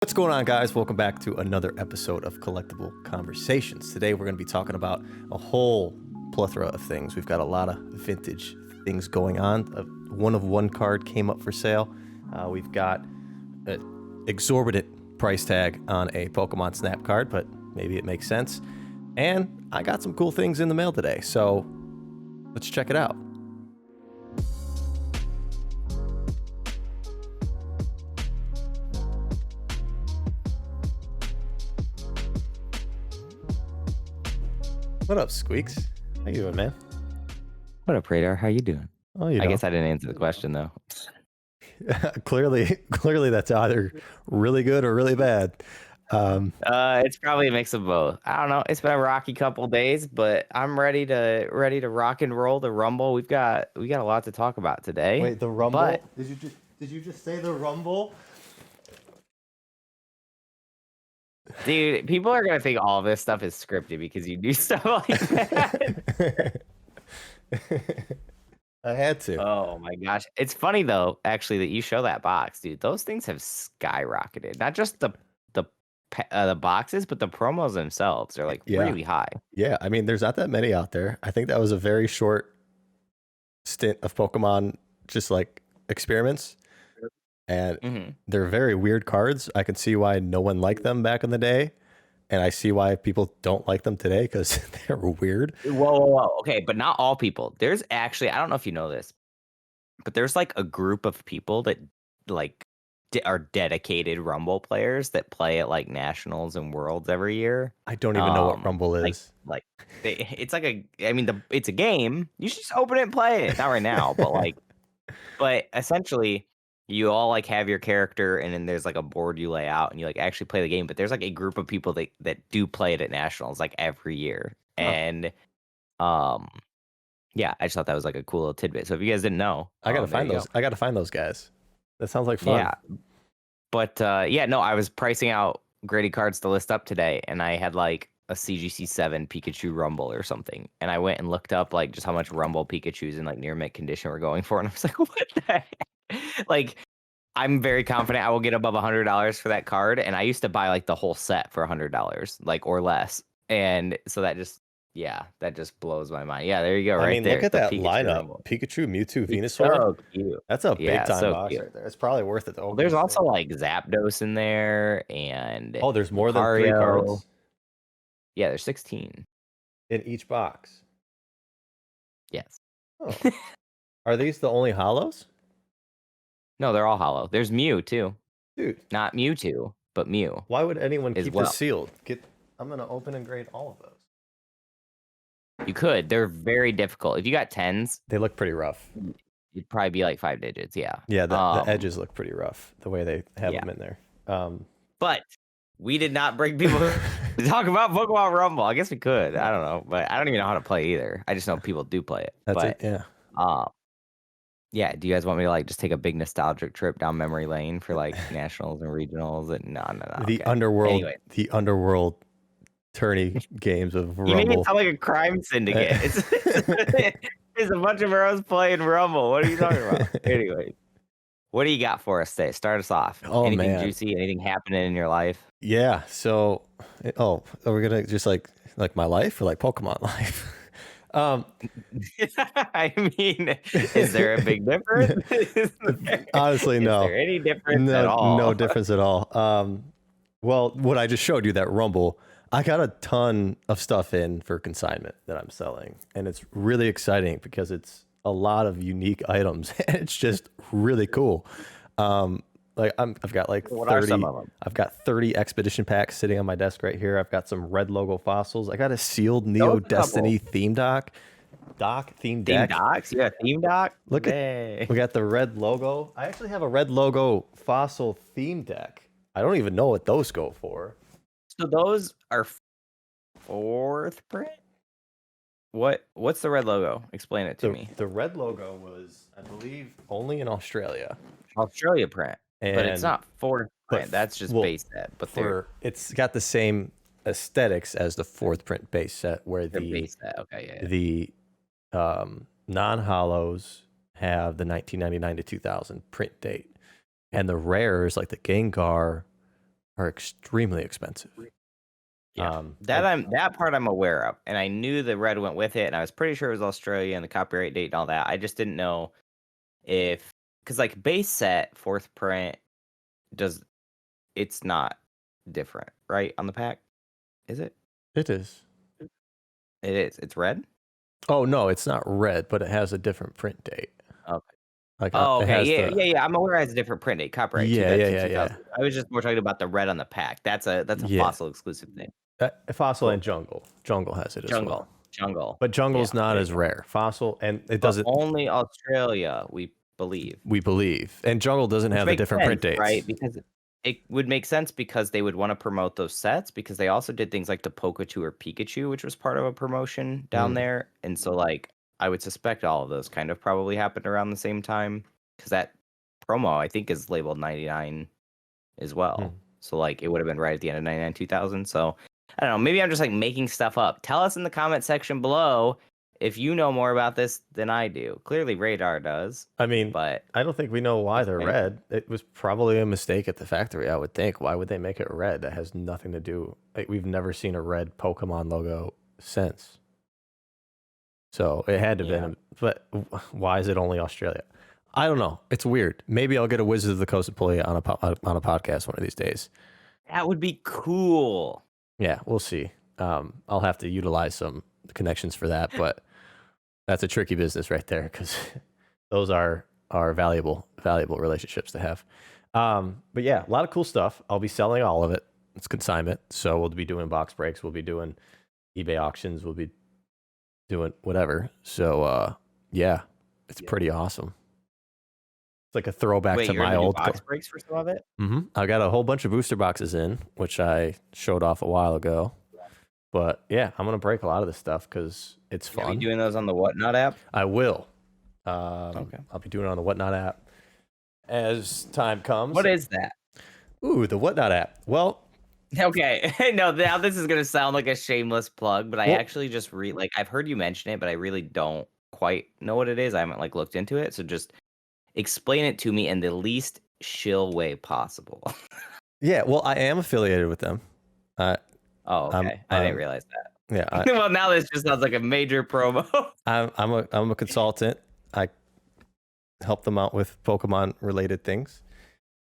What's going on, guys? Welcome back to another episode of Collectible Conversations. Today we're going to be talking about a whole plethora of things. We've got a lot of vintage things going on. A one-of-one card came up for sale. We've got an exorbitant price tag on a Pokemon Snap card, but maybe it makes sense. And I got some cool things in the mail today, so let's check it out. What up, Squeaks? How you doing, man? What up, Radar? How you doing? Oh, I guess I didn't answer the question though. clearly that's either really good or really bad. It's probably a mix of both. I don't know. It's been a rocky couple days, but I'm ready to rock and roll the Rumble. We got a lot to talk about today. Wait, the Rumble? But, Did you just say the Rumble? dude, people are gonna think all this stuff is scripted because you do stuff like that. I had to. Oh my gosh, it's funny though, actually, that you show that box, dude. Those things have skyrocketed. Not just the boxes, but the promos themselves are like really high. Yeah, I mean, there's not that many out there. I think that was a very short stint of Pokemon, just like experiments. And they're very weird cards. I can see why no one liked them back in the day. And I see why people don't like them today because they're weird. Whoa. Okay, but not all people. There's actually, I don't know if you know this, but there's like a group of people that like are dedicated Rumble players that play at like Nationals and Worlds every year. I don't even know what Rumble is. It's like it's a game. You should just open it and play it. Not right now, but essentially, you all like have your character, and then there's like a board you lay out, and you like actually play the game. But there's like a group of people that do play it at Nationals like every year, and yeah, I just thought that was like a cool little tidbit. So if you guys didn't know, I gotta find those. I gotta find those guys. That sounds like fun. Yeah, but I was pricing out graded cards to list up today, and I had like a CGC 7 Pikachu Rumble or something, and I went and looked up like just how much Rumble Pikachus in like near mint condition were going for, and I was like, what the heck? Like, I'm very confident I will get above $100 for that card, and I used to buy like the whole set for $100, like or less, and so that just blows my mind. Yeah, there you go. I mean, there. look at that Pikachu lineup: Rumble. Pikachu, Mewtwo, Venusaur. So cute. That's a big time so box cute. right there. It's probably worth it. Well, there's also like Zapdos in there, and there's more than 3 cards. Yeah, there's 16 in each box. Yes. Oh. Are these the only hollows? No, they're all hollow. There's Mew too. Dude. Not Mewtwo, but Mew. Why would anyone keep this sealed? I'm going to open and grade all of those. You could. They're very difficult. If you got 10s, they look pretty rough. It'd probably be like 5 digits, yeah. Yeah, the edges look pretty rough, the way they have them in there. But we did not bring people to talk about Pokemon Rumble. I guess we could. I don't know, but I don't even know how to play either. I just know people do play it. That's it, yeah. Yeah, do you guys want me to like just take a big nostalgic trip down memory lane for like nationals and regionals? And no. The underworld tourney games of Rumble. You made it sound like a crime syndicate. It's a bunch of bros playing Rumble. What are you talking about? Anyway, what do you got for us today? Start us off. Anything juicy? Anything happening in your life? Yeah. So, are we gonna just like my life or like Pokemon life? I mean, is there a big difference? Honestly, no. Is there any difference at all? No difference at all. Well, what I just showed you, that Rumble, I got a ton of stuff in for consignment that I'm selling, and it's really exciting because it's a lot of unique items, and it's just really cool. I've got like 30. I've got 30 expedition packs sitting on my desk right here. I've got some red logo fossils. I got a sealed Neo Destiny theme deck. Theme docks? Yeah, theme dock. Look at we got the red logo. I actually have a red logo fossil theme deck. I don't even know what those go for. So those are 4th print? What's the red logo? Explain it to me. The red logo was, I believe, only in Australia. Australia print. But it's not 4th print. That's just base set. But it's got the same aesthetics as the 4th print base set, where the base set. Okay, yeah. The non-hollows have the 1999 to 2000 print date, and the rares like the Gengar are extremely expensive. Yeah, that part I'm aware of, and I knew the red went with it, and I was pretty sure it was Australia and the copyright date and all that. I just didn't know if, because like base set fourth print it's not different, right, on the pack? Is it? It is. It is. It's red. Oh no, it's not red, but it has a different print date. Okay. Like Oh, it okay. has Yeah. I'm aware it has a different print date. Copyright too. Yeah, That's yeah. 2000. I was just more talking about the red on the pack. That's a Yeah. fossil exclusive thing. Fossil Cool. and jungle. Jungle has it as well. Jungle. But jungle's not as rare. Fossil, and it doesn't. Only Australia, we believe. We believe, and jungle doesn't have the different print dates, right? Because it would make sense because they would want to promote those sets, because they also did things like the Pikachu or Pikachu, which was part of a promotion down there, and so like I would suspect all of those kind of probably happened around the same time, because that promo I think is labeled 99 as well. So like it would have been right at the end of 99 2000. So I don't know, maybe I'm just like making stuff up. Tell us in the comment section below if you know more about this than I do. Clearly Radar does. I mean, but I don't think we know why they're red. It was probably a mistake at the factory, I would think. Why would they make it red? That has nothing to do. Like, we've never seen a red Pokemon logo since. So it had to have been. But why is it only Australia? I don't know. It's weird. Maybe I'll get a Wizards of the Coast employee on a podcast one of these days. That would be cool. Yeah, we'll see. I'll have to utilize some connections for that, but that's a tricky business right there, because those are valuable relationships to have. But yeah, a lot of cool stuff. I'll be selling all of it. It's consignment, so we'll be doing box breaks. We'll be doing eBay auctions. We'll be doing whatever. So yeah, it's pretty awesome. It's like a throwback to my old box breaks for some of it. I got a whole bunch of booster boxes in, which I showed off a while ago. But yeah, I'm gonna break a lot of this stuff because it's fun. Are you doing those on the Whatnot app? I will. Okay. I'll be doing it on the Whatnot app as time comes. What is that? Ooh, the Whatnot app. Well, okay. No, now this is gonna sound like a shameless plug, but I actually just I've heard you mention it, but I really don't quite know what it is. I haven't like looked into it, so just explain it to me in the least shill way possible. Yeah, well, I am affiliated with them. Oh, okay. I didn't realize that. Yeah. Well, now this just sounds like a major promo. I'm a consultant. I help them out with Pokemon related things.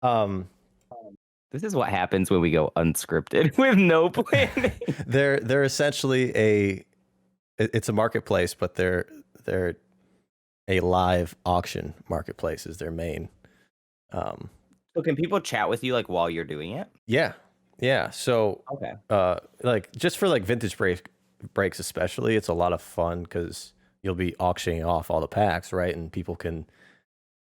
This is what happens when we go unscripted with no planning. They're essentially it's a marketplace, but they're a live auction marketplace is their main. So can people chat with you like while you're doing it? Yeah. So okay. Like just for like vintage breaks especially, it's a lot of fun because you'll be auctioning off all the packs, right? And people can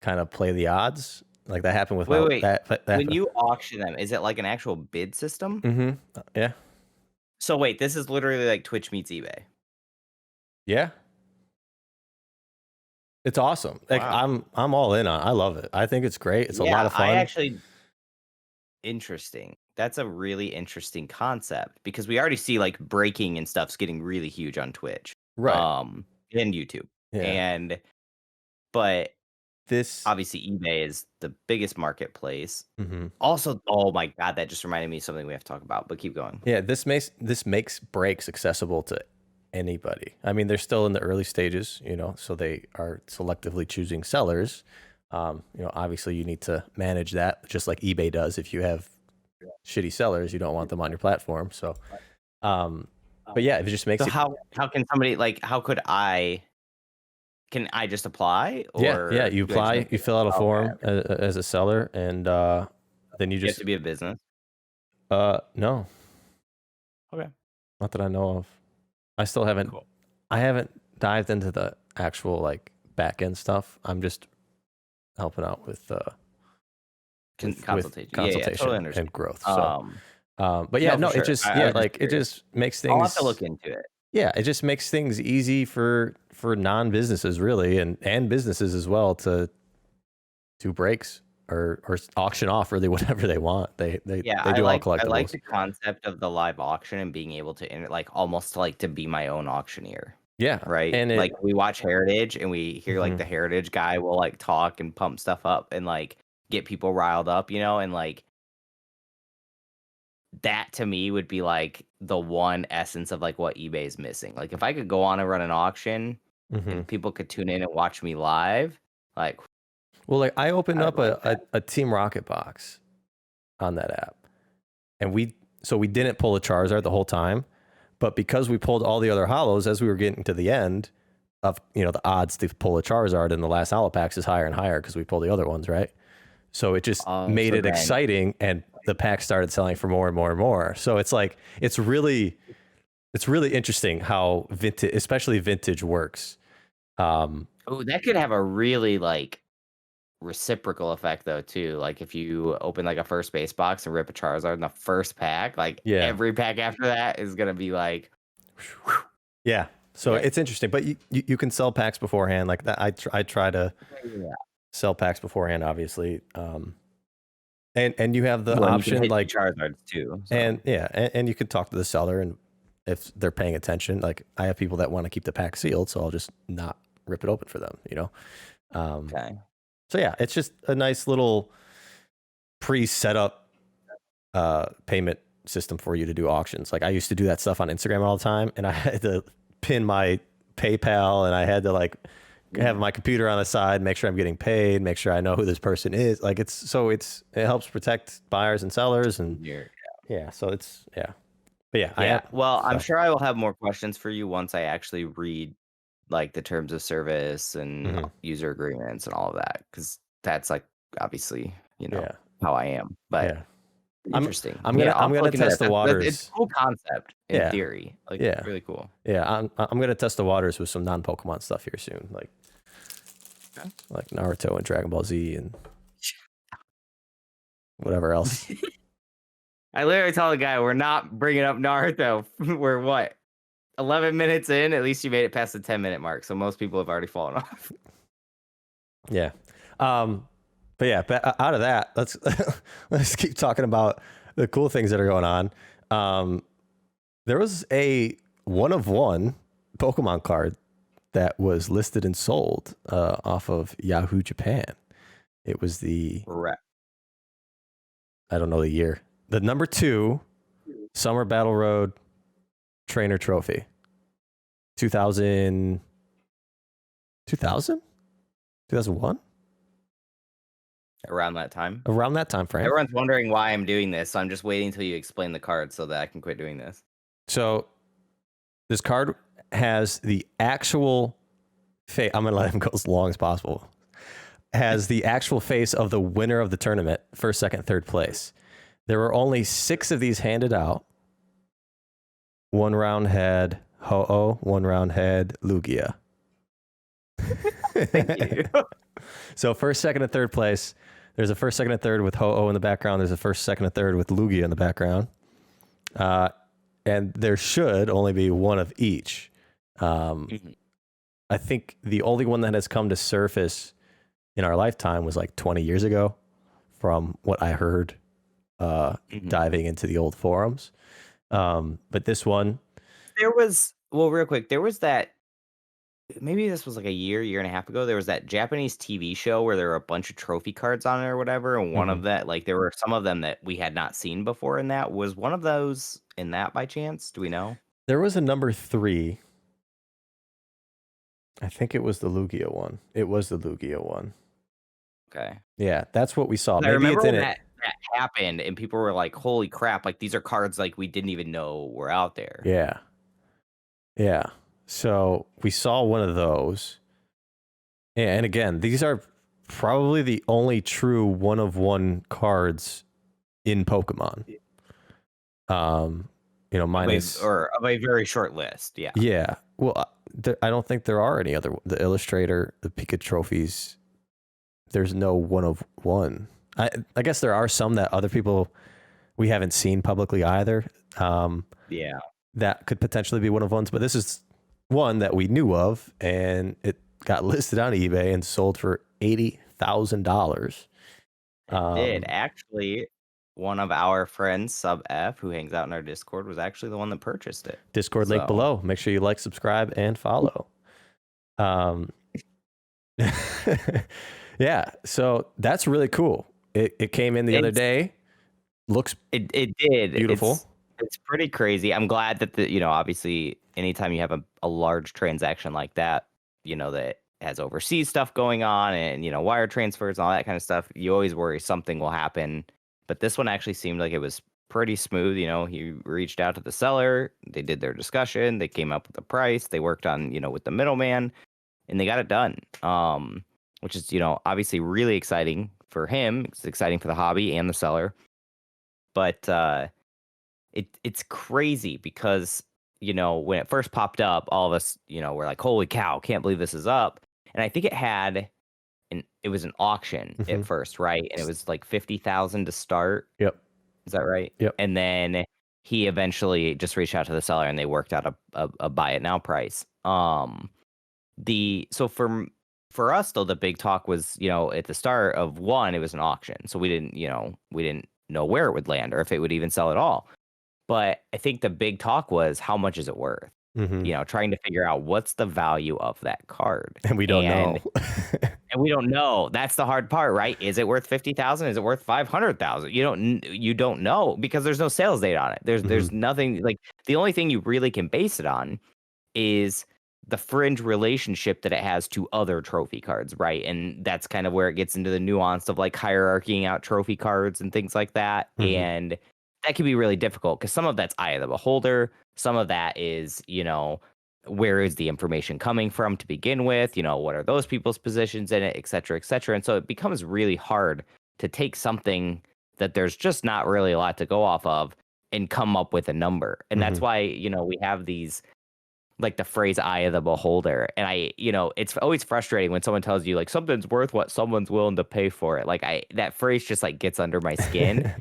kind of play the odds. Like that happened with when you auction them, is it like an actual bid system? Yeah. So wait, this is literally like Twitch meets eBay. Yeah. It's awesome. Like I'm all in on it. I love it. I think it's great. It's a lot of fun. Interesting. That's a really interesting concept because we already see like breaking and stuff's getting really huge on Twitch. Right. And YouTube. Yeah. But this obviously eBay is the biggest marketplace. Also, oh my God, that just reminded me of something we have to talk about, but keep going. Yeah, this makes breaks accessible to anybody. I mean, they're still in the early stages, so they are selectively choosing sellers. Obviously you need to manage that just like eBay does. If you have shitty sellers, you don't want them on your platform. So, but yeah, it just makes so how can somebody can I just apply? Or yeah, you apply, you fill out a form as a seller, and then you just have to be a business. No. Okay. Not that I know of. I still haven't. Cool. I haven't dived into the actual like back end stuff. I'm just helping out with consultation, totally and growth. So, but yeah, no, it just it just makes things. I'll have to look into it. Yeah, it just makes things easy for non-businesses really, and businesses as well to do breaks or auction off really whatever they want. They do all collectibles. I like the concept of the live auction and being able to almost like to be my own auctioneer. Yeah. Right. And like we watch Heritage and we hear like the Heritage guy will like talk and pump stuff up and like get people riled up, and like that to me would be like the one essence of like what eBay is missing. Like if I could go on and run an auction and people could tune in and watch me live, like Well, like I opened I up would love a Team Rocket box on that app, and we didn't pull a Charizard the whole time, but because we pulled all the other hollows as we were getting to the end of, the odds to pull a Charizard in the last hollow packs is higher and higher because we pulled the other ones, right? So it just made so it then- exciting, and the packs started selling for more and more and more. So it's like it's really interesting how vintage, especially vintage, works. Oh, that could have a really like reciprocal effect though too. Like if you open like a first base box and rip a Charizard in the first pack, like every pack after that is gonna be like, yeah. So it's interesting, but you can sell packs beforehand like that. I try to sell packs beforehand, obviously. And you have the option like Charizards too. So. And you can talk to the seller, and if they're paying attention, like I have people that want to keep the pack sealed, so I'll just not rip it open for them, Okay. So yeah, it's just a nice little pre-set up payment system for you to do auctions. Like I used to do that stuff on Instagram all the time, and I had to pin my PayPal, and I had to like have my computer on the side, make sure I'm getting paid, make sure I know who this person is. Like it helps protect buyers and sellers, and I'm sure I will have more questions for you once I actually read like the terms of service and user agreements and all of that, because that's like obviously how I am. But interesting. I'm gonna test the waters. It's a cool concept in theory. Like really cool. Yeah, I'm gonna test the waters with some non-Pokemon stuff here soon, like Naruto and Dragon Ball Z and whatever else. I literally tell the guy we're not bringing up Naruto. We're what, 11 minutes in? At least you made it past the 10-minute mark, so most people have already fallen off. Yeah. But yeah, out of that, let's keep talking about the cool things that are going on. There was a 1-of-1 Pokemon card that was listed and sold off of Yahoo Japan. It was I don't know the year. The number 2 Summer Battle Road Trainer Trophy. 2000? 2001? Around that time frame. Everyone's wondering why I'm doing this, so I'm just waiting until you explain the card so that I can quit doing this. So this card has the actual face. I'm gonna let him go as long as possible. Has the actual face of the winner of the tournament, first, second, third place. There were only 6 of these handed out. 1 round had Ho-Oh, 1 round had Lugia. Thank you. So first, second, and third place. There's a first, second, and third with Ho-Oh in the background. There's a first, second, and third with Lugia in the background. And there should only be 1 of each. I think the only one that has come to surface in our lifetime was like 20 years ago, from what I heard diving into the old forums. But this one, real quick, there was that, maybe this was like a year and a half ago, there was that Japanese TV show where there were a bunch of trophy cards on it or whatever, and one of that, like there were some of them that we had not seen before in that. Was one of those in that by chance? Do we know? There was a number 3. I think it was the Lugia one. It was the Lugia one. Okay. Yeah, that's what we saw. Maybe I remember when that happened and people were like, holy crap, like these are cards like we didn't even know were out there. Yeah. So we saw one of those. Yeah, and again, these are probably the only true 1-of-1 cards in Pokemon. Minus or of a very short list. Yeah. Yeah. Well, I don't think there are any other. The Illustrator, the Pika trophies. There's no 1-of-1. I guess there are some that other people we haven't seen publicly either. That could potentially be 1-of-1s, but this is one that we knew of, and it got listed on eBay and sold for $80,000. It did. Actually, one of our friends, Sub F, who hangs out in our Discord, was actually the one that purchased it. Discord link below. Make sure you like, subscribe, and follow. Yeah, so that's really cool. It came in the other day. Looks It did. beautiful. It's pretty crazy. I'm glad that obviously anytime you have a large transaction like that, that has overseas stuff going on and, wire transfers and all that kind of stuff, you always worry something will happen. But this one actually seemed like it was pretty smooth. He reached out to the seller, they did their discussion, they came up with a price, they worked on, with the middleman, and they got it done. Which is, obviously really exciting for him. It's exciting for the hobby and the seller. But it's crazy because, when it first popped up, all of us, were like, holy cow, can't believe this is up. And I think it was an auction at first, right? And it was like 50,000 to start. Yep. Is that right? Yep. And then he eventually just reached out to the seller and they worked out a buy it now price. So for us though, the big talk was, at the start of one, it was an auction. So we didn't know where it would land or if it would even sell at all. But I think the big talk was how much is it worth? Trying to figure out what's the value of that card. And we don't know. And we don't know. That's the hard part, right? Is it worth 50,000? Is it worth 500,000? You don't know because there's no sales date on it. There's nothing, like, the only thing you really can base it on is the fringe relationship that it has to other trophy cards, right? And that's kind of where it gets into the nuance of like hierarchying out trophy cards and things like that. And that can be really difficult because some of that's eye of the beholder. Some of that is, where is the information coming from to begin with? What are those people's positions in it, et cetera, et cetera. And so it becomes really hard to take something that there's just not really a lot to go off of and come up with a number. And that's why, we have these, like the phrase eye of the beholder. And it's always frustrating when someone tells you like something's worth what someone's willing to pay for it. Like that phrase just like gets under my skin.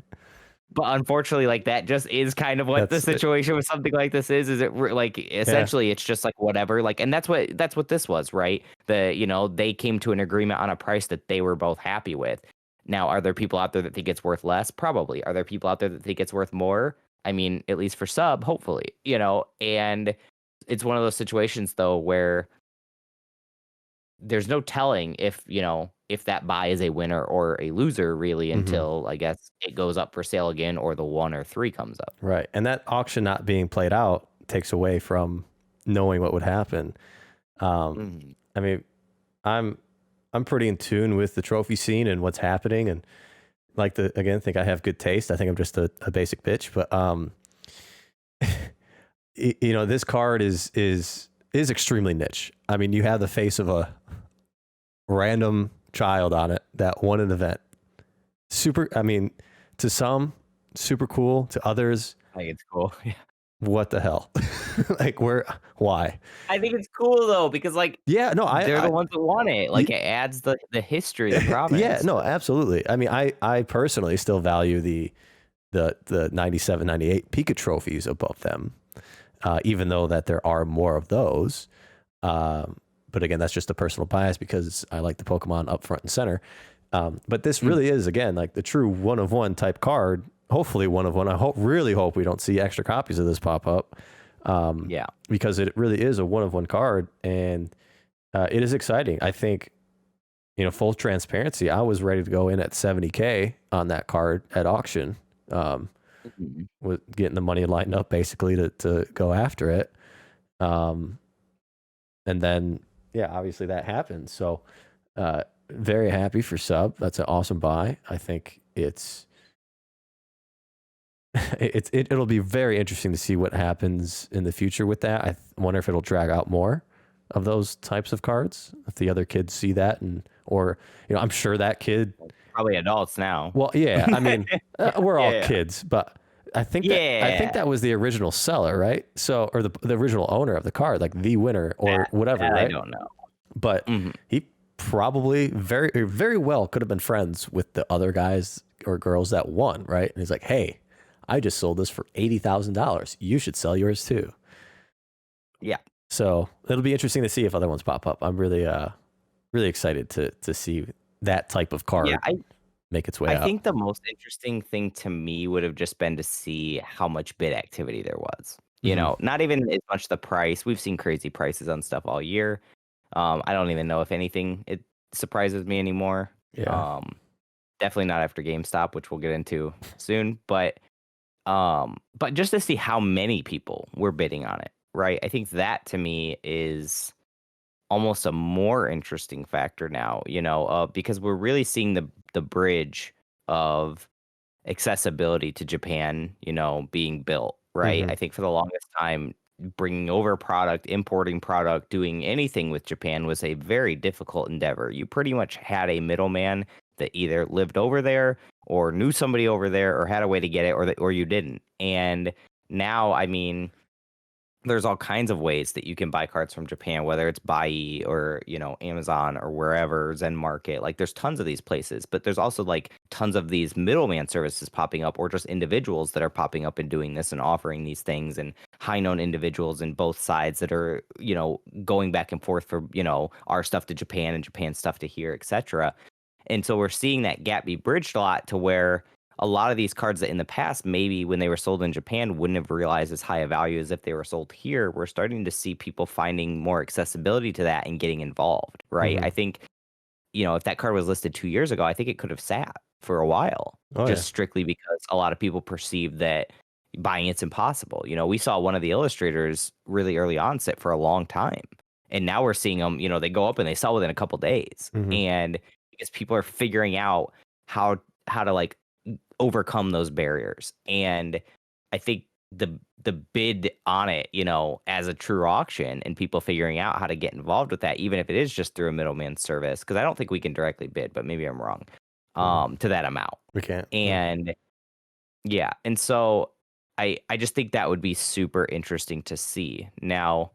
But unfortunately, like that just is kind of what the situation with something like this is. Is it like essentially it's just like whatever, like, and that's what this was, right? They came to an agreement on a price that they were both happy with. Now, are there people out there that think it's worth less? Probably. Are there people out there that think it's worth more? I mean, at least for sub, hopefully, and it's one of those situations though where there's no telling if that buy is a winner or a loser really until I guess it goes up for sale again or the 1 or 3 comes up. Right. And that auction not being played out takes away from knowing what would happen. I mean, I'm pretty in tune with the trophy scene and what's happening, and like think I have good taste. I think I'm just a basic bitch, but this card is extremely niche. I mean, you have the face of a random child on it that won an event. To some, super cool. To others, I think it's cool. Yeah. What the hell? Like, why? I think it's cool though because like they're the ones that want it. Like it adds the history of the province. Yeah, no, absolutely. I mean, I personally still value the 97, 98 Pika trophies above them. Even though that there are more of those. But again, that's just a personal bias because I like the Pokemon up front and center. But this really is, again, like the true one-of-one type card. Hopefully one-of-one. I really hope we don't see extra copies of this pop up. Because it really is a one-of-one card. And it is exciting. I think, full transparency, I was ready to go in at 70K on that card at auction. With getting the money lined up basically to go after it. And then, obviously that happened. So, very happy for sub. That's an awesome buy. I think it'll be very interesting to see what happens in the future with that. I wonder if it'll drag out more of those types of cards. If the other kids see that or I'm sure that kid, probably adults now. Well, yeah, I mean, we're all kids, but I think that was the original seller, right? So, or the original owner of the card, like the winner or whatever, right? I don't know. But he probably very, very well could have been friends with the other guys or girls that won, right? And he's like, hey, I just sold this for $80,000. You should sell yours too. Yeah. So it'll be interesting to see if other ones pop up. I'm really, really excited to see that type of card make its way out. I think the most interesting thing to me would have just been to see how much bid activity there was. Not even as much the price. We've seen crazy prices on stuff all year. I don't even know if anything it surprises me anymore. Yeah. definitely not after GameStop, which we'll get into soon. But just to see how many people were bidding on it, right? I think that to me is almost a more interesting factor now, because we're really seeing the bridge of accessibility to Japan, being built, right? Mm-hmm. I think for the longest time, bringing over product, importing product, doing anything with Japan was a very difficult endeavor. You pretty much had a middleman that either lived over there or knew somebody over there or had a way to get it, or you didn't. And now, I mean, there's all kinds of ways that you can buy cards from Japan, whether it's Buy or, Amazon or wherever, Zen Market. Like there's tons of these places, but there's also like tons of these middleman services popping up, or just individuals that are popping up and doing this and offering these things, and high known individuals in both sides that are, going back and forth for, our stuff to Japan and Japan stuff to here, etc. And so we're seeing that gap be bridged a lot, to where a lot of these cards that in the past, maybe when they were sold in Japan, wouldn't have realized as high a value as if they were sold here. We're starting to see people finding more accessibility to that and getting involved, right? Mm-hmm. I think, if that card was listed 2 years ago, I think it could have sat for a while, Oh yeah. just strictly because a lot of people perceived that buying it's impossible. We saw one of the illustrators really early on sit for a long time. And now we're seeing them, they go up and they sell within a couple days. Mm-hmm. And because people are figuring out how to like overcome those barriers. And I think the bid on it, as a true auction, and people figuring out how to get involved with that, even if it is just through a middleman service, because I don't think we can directly bid, but maybe I'm wrong, to that amount. We can't. And yeah, and so I just think that would be super interesting to see. Now,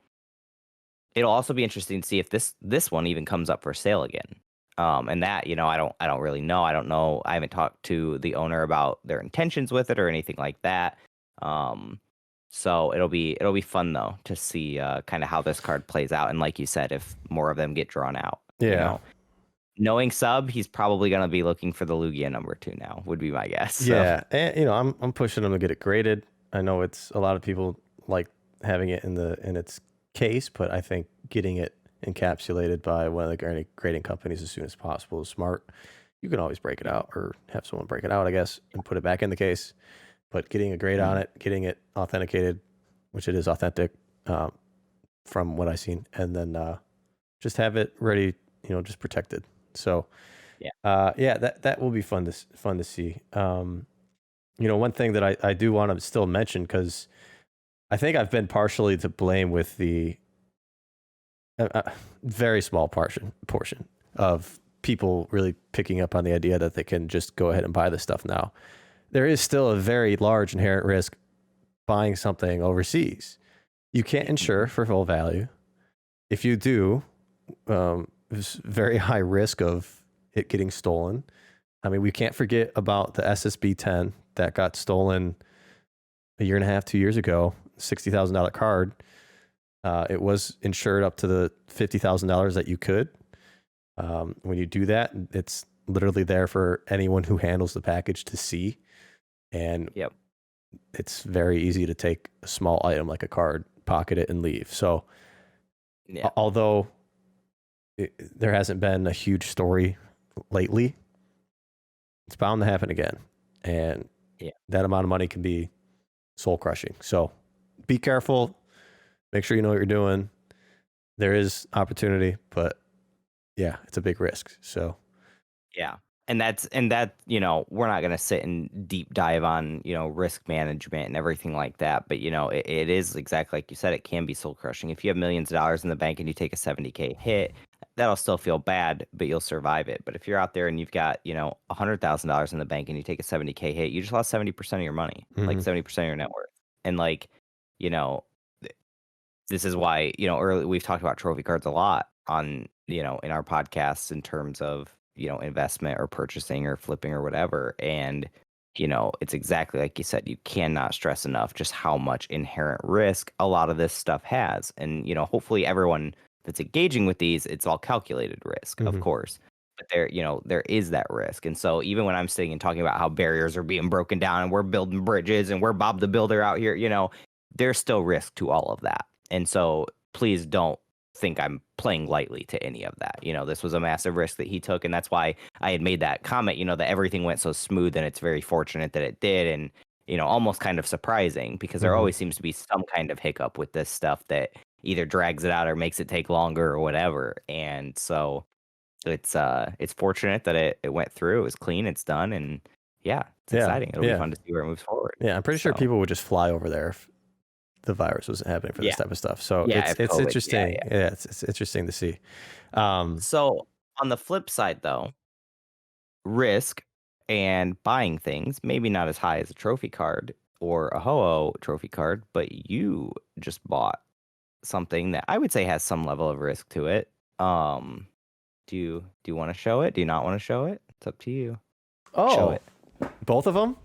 it'll also be interesting to see if this one even comes up for sale again. And that, I don't really know. I don't know. I haven't talked to the owner about their intentions with it or anything like that. So it'll be fun though to see kind of how this card plays out. And like you said, if more of them get drawn out, Yeah. Knowing Sub, he's probably going to be looking for the Lugia #2 now, would be my guess. So. Yeah, and I'm pushing them to get it graded. I know it's a lot of people like having it in its case, but I think getting it encapsulated by one of the grading companies as soon as possible is smart. You can always break it out or have someone break it out, I guess, and put it back in the case. But getting a grade on it, getting it authenticated, which it is authentic from what I've seen, and then just have it ready, just protected. So yeah, that will be fun to see. One thing that I do want to still mention, because I think I've been partially to blame with the very small portion of people really picking up on the idea that they can just go ahead and buy this stuff now. There is still a very large inherent risk buying something overseas. You can't insure for full value. If you do, there's very high risk of it getting stolen. I mean, we can't forget about the SSB 10 that got stolen a year and a half, 2 years ago, $60,000 card. It was insured up to the $50,000 that you could. When you do that, it's literally there for anyone who handles the package to see. And Yep. It's very easy to take a small item like a card, pocket it, and leave. So Yeah. although there hasn't been a huge story lately, it's bound to happen again. And that amount of money can be soul crushing. So be careful. Make sure you know what you're doing. There is opportunity, but yeah, it's a big risk. So Yeah. And that, we're not going to sit and deep dive on, risk management and everything like that. But, it is exactly like you said, it can be soul crushing. If you have millions of dollars in the bank and you take a 70K hit, that'll still feel bad, but you'll survive it. But if you're out there and you've got, $100,000 in the bank and you take a 70K hit, you just lost 70% of your money, like 70% of your net worth. And like, this is why, early we've talked about trophy cards a lot on, in our podcasts in terms of, investment or purchasing or flipping or whatever. And, it's exactly like you said, you cannot stress enough just how much inherent risk a lot of this stuff has. And, hopefully everyone that's engaging with these, it's all calculated risk, of course. But there is that risk. And so even when I'm sitting and talking about how barriers are being broken down and we're building bridges and we're Bob the Builder out here, there's still risk to all of that. And so please don't think I'm playing lightly to any of that. This was a massive risk that he took, and that's why I had made that comment, that everything went so smooth, and it's very fortunate that it did, and almost kind of surprising, because there always seems to be some kind of hiccup with this stuff that either drags it out or makes it take longer or whatever. And so it's fortunate that it went through. It was clean, it's done, and yeah, it's exciting. It'll be fun to see where it moves forward. Yeah, I'm pretty sure people would just fly over there if the virus wasn't happening for this type of stuff. So it's COVID, interesting. Yeah, it's interesting to see. So on the flip side, though, risk and buying things, maybe not as high as a trophy card or a Ho-Oh trophy card, but you just bought something that I would say has some level of risk to it. Do you want to show it? Do you not want to show it? It's up to you. Show it. Both of them?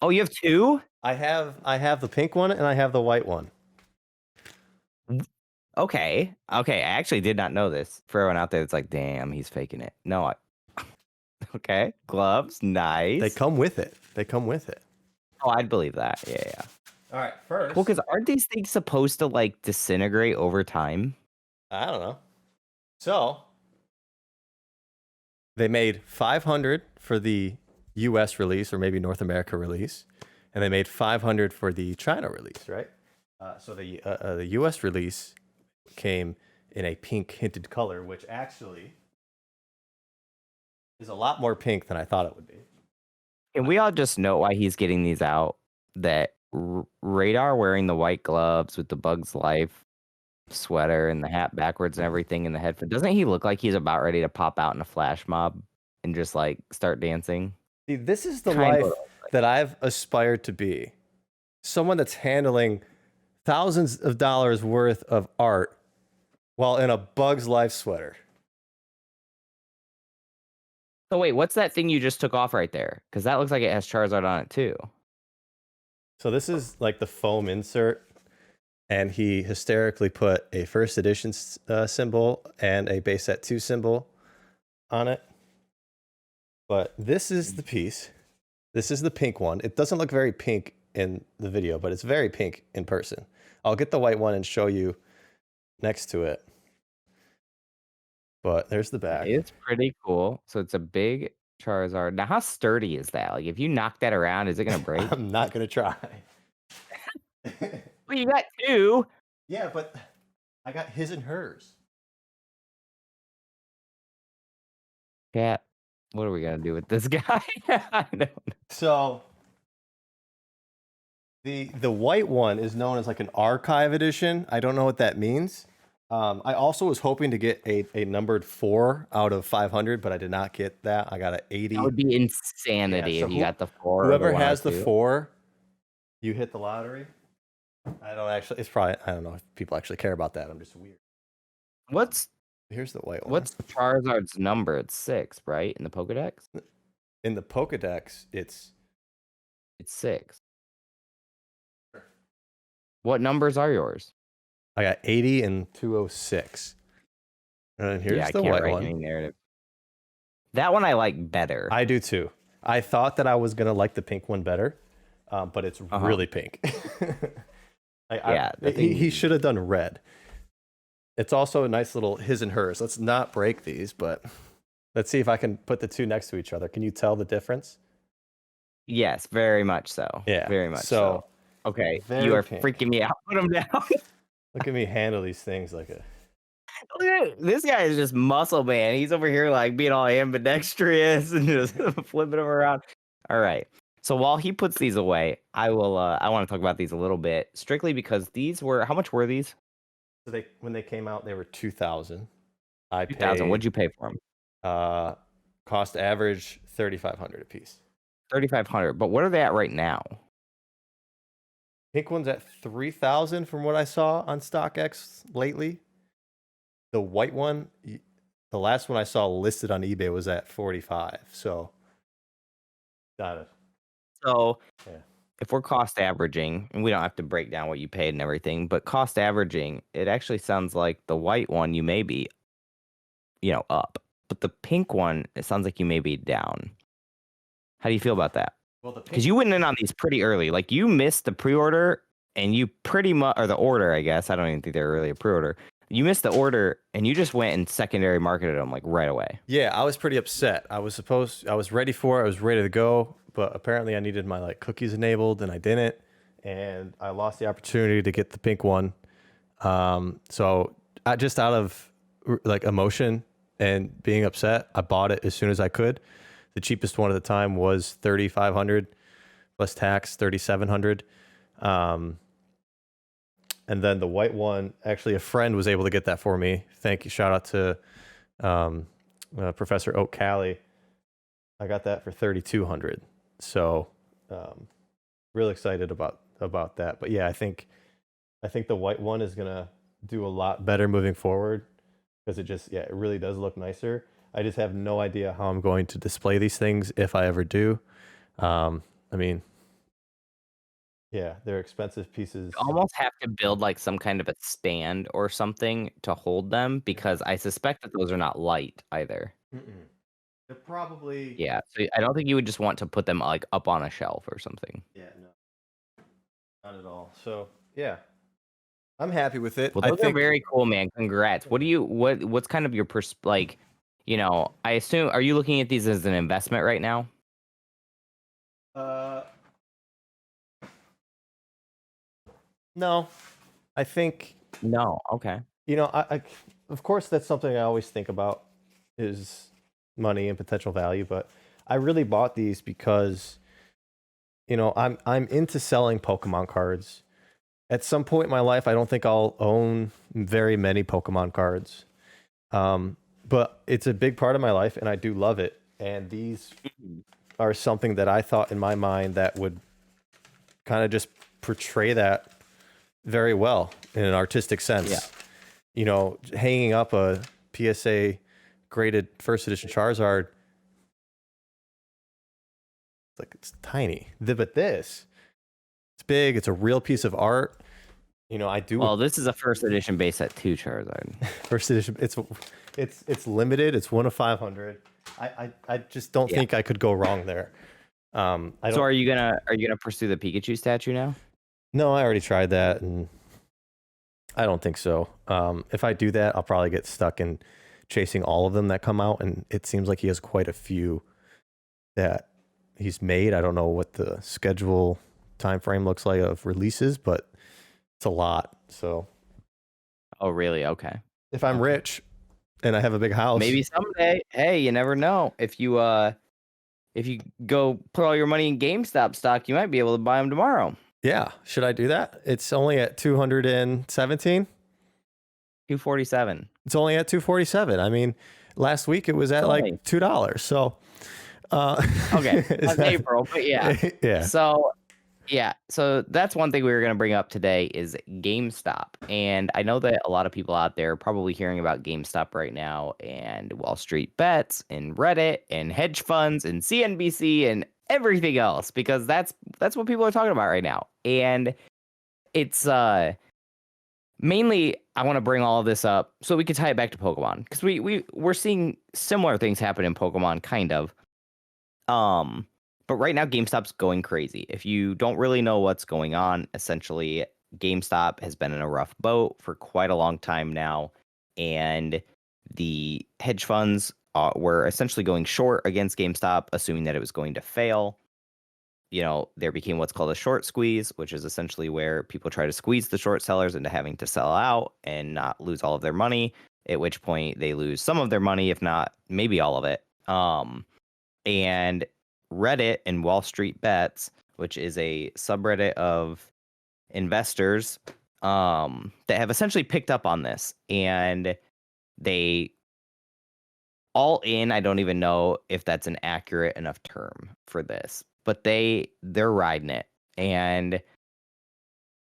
Oh, you have two? I have the pink one and I have the white one. Okay. I actually did not know this. For everyone out there that's like, damn, he's faking it. No, okay. Gloves, nice. They come with it. Oh, I'd believe that. Yeah. All right, first. Well, because aren't these things supposed to like disintegrate over time? I don't know. So they made 500 for the US release, or maybe North America release, and they made 500 for the China release, right? So the US release came in a pink hinted color, which actually is a lot more pink than I thought it would be. Can we all just note why he's getting these out? That Radar wearing the white gloves with the Bugs Life sweater and the hat backwards and everything, and the headphones. Doesn't he look like he's about ready to pop out in a flash mob and just like start dancing? See, this is the life that I've aspired to be. Someone that's handling thousands of dollars worth of art while in a Bugs Life sweater. So wait, what's that thing you just took off right there? Because that looks like it has Charizard on it too. So this is like the foam insert, and he hysterically put a first edition symbol and a base set 2 symbol on it. But this is the piece. This is the pink one. It doesn't look very pink in the video, but it's very pink in person. I'll get the white one and show you next to it. But there's the back. It's pretty cool. So it's a big Charizard. Now, how sturdy is that? Like, if you knock that around, is it going to break? I'm not going to try. Well, you got two. Yeah, but I got his and hers. Cat, what are we going to do with this guy? I don't know. So the white one is known as like an archive edition. I don't know what that means. I also was hoping to get a numbered 4 out of 500, but I did not get that. I got an 80. That would be insanity if you got the 4. Whoever has the 4, you hit the lottery. I don't know if people actually care about that. I'm just weird. Here's the white one. What's the Charizard's number? It's 6, right? In the Pokedex? In the Pokedex, it's 6. What numbers are yours? I got 80 and 206. And here's the white one. Any narrative. That one I like better. I do too. I thought that I was going to like the pink one better, but it's really pink. He should have done red. It's also a nice little his and hers. Let's not break these, but let's see if I can put the two next to each other. Can you tell the difference? Yes, very much so. Yeah. Very much so. Okay, you are freaking me out. Put them down. Look at me handle these things like a... Look at this guy is just muscle man. He's over here like being all ambidextrous and just flipping them around. All right. So while he puts these away, I want to talk about these a little bit, strictly because these were, how much were these? So when they came out, they were $2,000. I paid $2,000. What'd you pay for them? Cost average $3,500 a piece. $3,500. But what are they at right now? Pink one's at $3,000 from what I saw on StockX lately. The white one, the last one I saw listed on eBay was at $45,000. So, got it. So, if we're cost averaging, and we don't have to break down what you paid and everything, but cost averaging, it actually sounds like the white one you may be, up, but the pink one, it sounds like you may be down. How do you feel about that? Well, because you went in on these pretty early. Like, you missed the pre-order and you pretty much, or the order, I guess. I don't even think they're really a pre-order. You missed the order, and you just went and secondary marketed them like right away. Yeah, I was pretty upset. I was ready for it. I was ready to go, but apparently I needed my like cookies enabled, and I didn't, and I lost the opportunity to get the pink one. So I just out of like emotion and being upset, I bought it as soon as I could. The cheapest one at the time was 3,500 plus tax, 3,700. And then the white one, actually, a friend was able to get that for me. Thank you. Shout out to Professor Oak Callie. I got that for 3,200. So, real excited about that. But yeah, I think the white one is gonna do a lot better moving forward because it really does look nicer. I just have no idea how I'm going to display these things if I ever do. I mean, yeah, they're expensive pieces. You almost have to build like some kind of a stand or something to hold them because I suspect that those are not light either. Mm-mm. They're probably Yeah, so I don't think you would just want to put them like up on a shelf or something. no, not at all. So yeah, I'm happy with it. Well, I those are think very cool, man. Congrats. What's kind of your like, I assume, are you looking at these as an investment right now? No, I think No. Okay. I of course that's something I always think about is money and potential value, but I really bought these because I'm into selling Pokemon cards. At some point in my life, I don't think I'll own very many Pokemon cards. But it's a big part of my life and I do love it. And these are something that I thought in my mind that would kind of just portray that very well in an artistic sense. Yeah. Hanging up a PSA graded first edition Charizard, it's tiny. But this, it's big. It's a real piece of art. I do. Well, this is a first edition base set 2 Charizard. First edition. It's limited. It's 1 of 500. I just don't think I could go wrong there. So are you gonna pursue the Pikachu statue now? No, I already tried that, and I don't think so. If I do that, I'll probably get stuck in chasing all of them that come out, and it seems like he has quite a few that he's made. I don't know what the schedule time frame looks like of releases, but it's a lot. So, oh really? Okay. If I'm rich and I have a big house, maybe someday. Hey, you never know. If you go put all your money in GameStop stock, you might be able to buy them tomorrow. Yeah, should I do that? It's only at 217. 247. It's only at 247. I mean, last week it was at like $2. So, okay, that's April, but yeah. Yeah. So that's one thing we were going to bring up today is GameStop. And I know that a lot of people out there are probably hearing about GameStop right now and Wall Street Bets and Reddit and hedge funds and CNBC and everything else, because that's what people are talking about right now. And it's mainly I want to bring all of this up so we could tie it back to Pokemon, because we're seeing similar things happen in Pokemon, kind of. But right now, GameStop's going crazy. If you don't really know what's going on, essentially, GameStop has been in a rough boat for quite a long time now. And the hedge funds were essentially going short against GameStop, assuming that it was going to fail. There became what's called a short squeeze, which is essentially where people try to squeeze the short sellers into having to sell out and not lose all of their money, at which point they lose some of their money, if not maybe all of it. And Reddit and Wall Street Bets, which is a subreddit of investors that have essentially picked up on this, and they all in. I don't even know if that's an accurate enough term for this, but they're riding it, and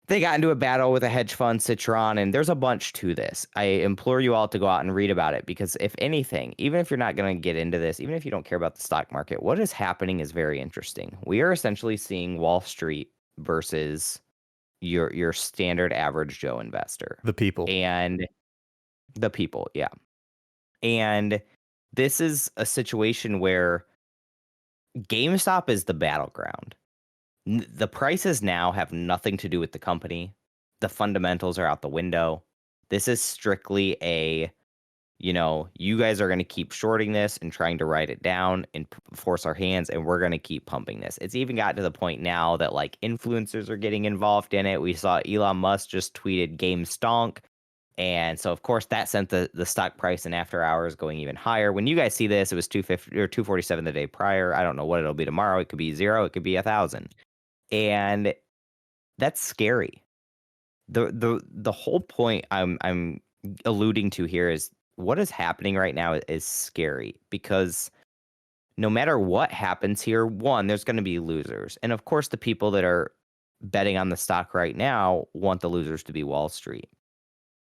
they got into a battle with a hedge fund, Citron, and there's a bunch to this. I implore you all to go out and read about it, because if anything, even if you're not going to get into this, even if you don't care about the stock market, what is happening is very interesting. We are essentially seeing Wall Street versus your standard average Joe investor. The people. And the people, yeah. And this is a situation where GameStop is the battleground. The prices now have nothing to do with the company. The fundamentals are out the window. This is strictly a, you guys are going to keep shorting this and trying to write it down and force our hands, and we're going to keep pumping this. It's even got to the point now that like influencers are getting involved in it. We saw Elon Musk just tweeted game stonk. And so, of course, that sent the stock price in after hours going even higher. When you guys see this, it was 250 or 247 the day prior. I don't know what it'll be tomorrow. It could be 0. It could be 1,000. And that's scary. The whole point I'm alluding to here is what is happening right now is scary, because no matter what happens here, one, there's going to be losers. And of course, the people that are betting on the stock right now want the losers to be Wall Street.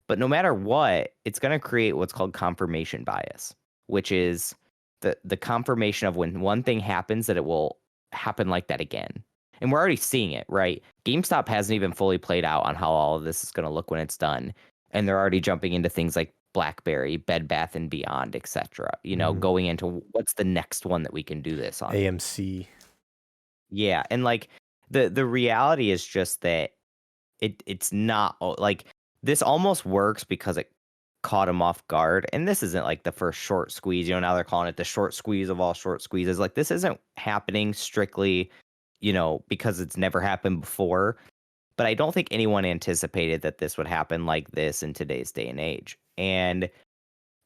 But no matter what, it's going to create what's called confirmation bias, which is the confirmation of when one thing happens that it will happen like that again. And we're already seeing it, right? GameStop hasn't even fully played out on how all of this is going to look when it's done. And they're already jumping into things like BlackBerry, Bed Bath and Beyond, etc. Going into what's the next one that we can do this on. AMC. Yeah, and like the reality is just that it's not like this almost works because it caught him off guard. And this isn't like the first short squeeze. Now they're calling it the short squeeze of all short squeezes. Like this isn't happening strictly, because it's never happened before. But I don't think anyone anticipated that this would happen like this in today's day and age. And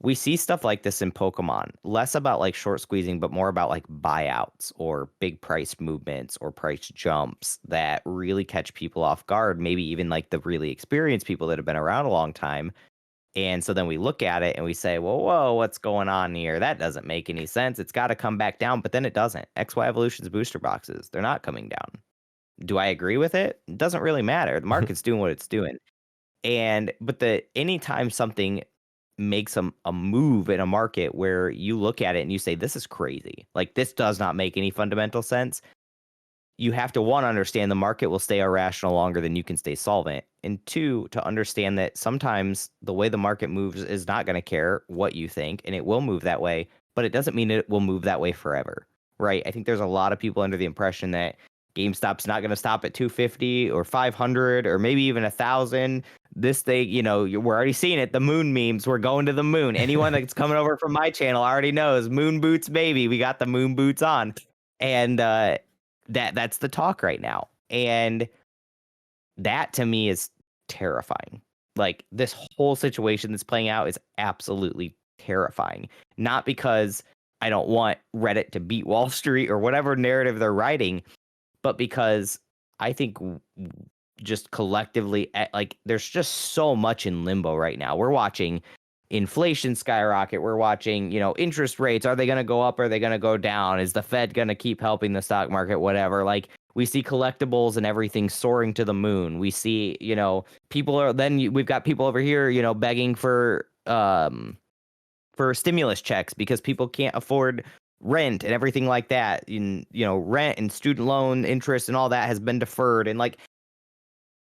we see stuff like this in Pokemon, less about like short squeezing, but more about like buyouts or big price movements or price jumps that really catch people off guard, maybe even like the really experienced people that have been around a long time. And so then we look at it and we say, well, whoa, what's going on here? That doesn't make any sense. It's got to come back down, but then it doesn't. XY Evolution's booster boxes, they're not coming down. Do I agree with it? It doesn't really matter. The market's doing what it's doing. But anytime something makes a move in a market where you look at it and you say, this is crazy, like this does not make any fundamental sense, you have to, one, understand the market will stay irrational longer than you can stay solvent, and two, to understand that sometimes the way the market moves is not going to care what you think, and it will move that way, but it doesn't mean it will move that way forever, right? I think there's a lot of people under the impression that GameStop's not going to stop at 250 or 500 or maybe even 1,000. This thing, we're already seeing it. The moon memes, we're going to the moon. Anyone that's coming over from my channel already knows moon boots, baby. We got the moon boots on. And that's the talk right now. And that to me is terrifying. Like this whole situation that's playing out is absolutely terrifying. Not because I don't want Reddit to beat Wall Street or whatever narrative they're writing, but because I think just collectively, like there's just so much in limbo right now. We're watching inflation skyrocket. We're watching, interest rates. Are they going to go up? Are they going to go down? Is the Fed going to keep helping the stock market? Whatever. Like we see collectibles and everything soaring to the moon. We see, we've got people over here, begging for stimulus checks because people can't afford rent and everything like that. Rent and student loan interest and all that has been deferred. And like,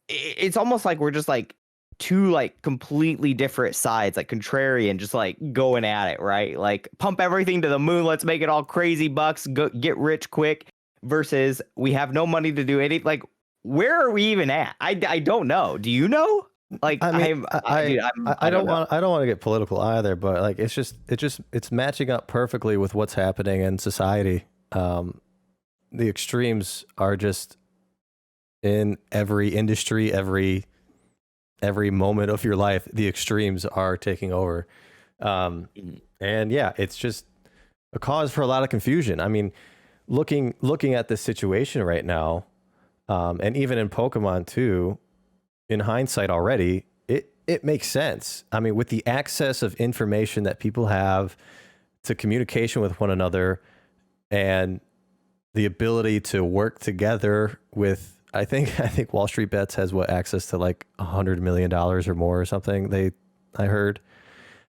it's almost like we're just like two like completely different sides, like contrarian, just like going at it, right? Like pump everything to the moon. Let's make it all crazy bucks, get rich quick, versus we have no money to do anything. Like, where are we even at? I don't know. Do you know? Like, I don't want to get political either, but like it's matching up perfectly with what's happening in society. The extremes are just in every industry, every moment of your life. The extremes are taking over, and yeah, it's just a cause for a lot of confusion. I mean, looking at this situation right now, and even in Pokemon too. In hindsight already, it makes sense. I mean, with the access of information that people have to communication with one another and the ability to work together with, I think Wall Street Bets has access to like $100 million or more or something. I heard.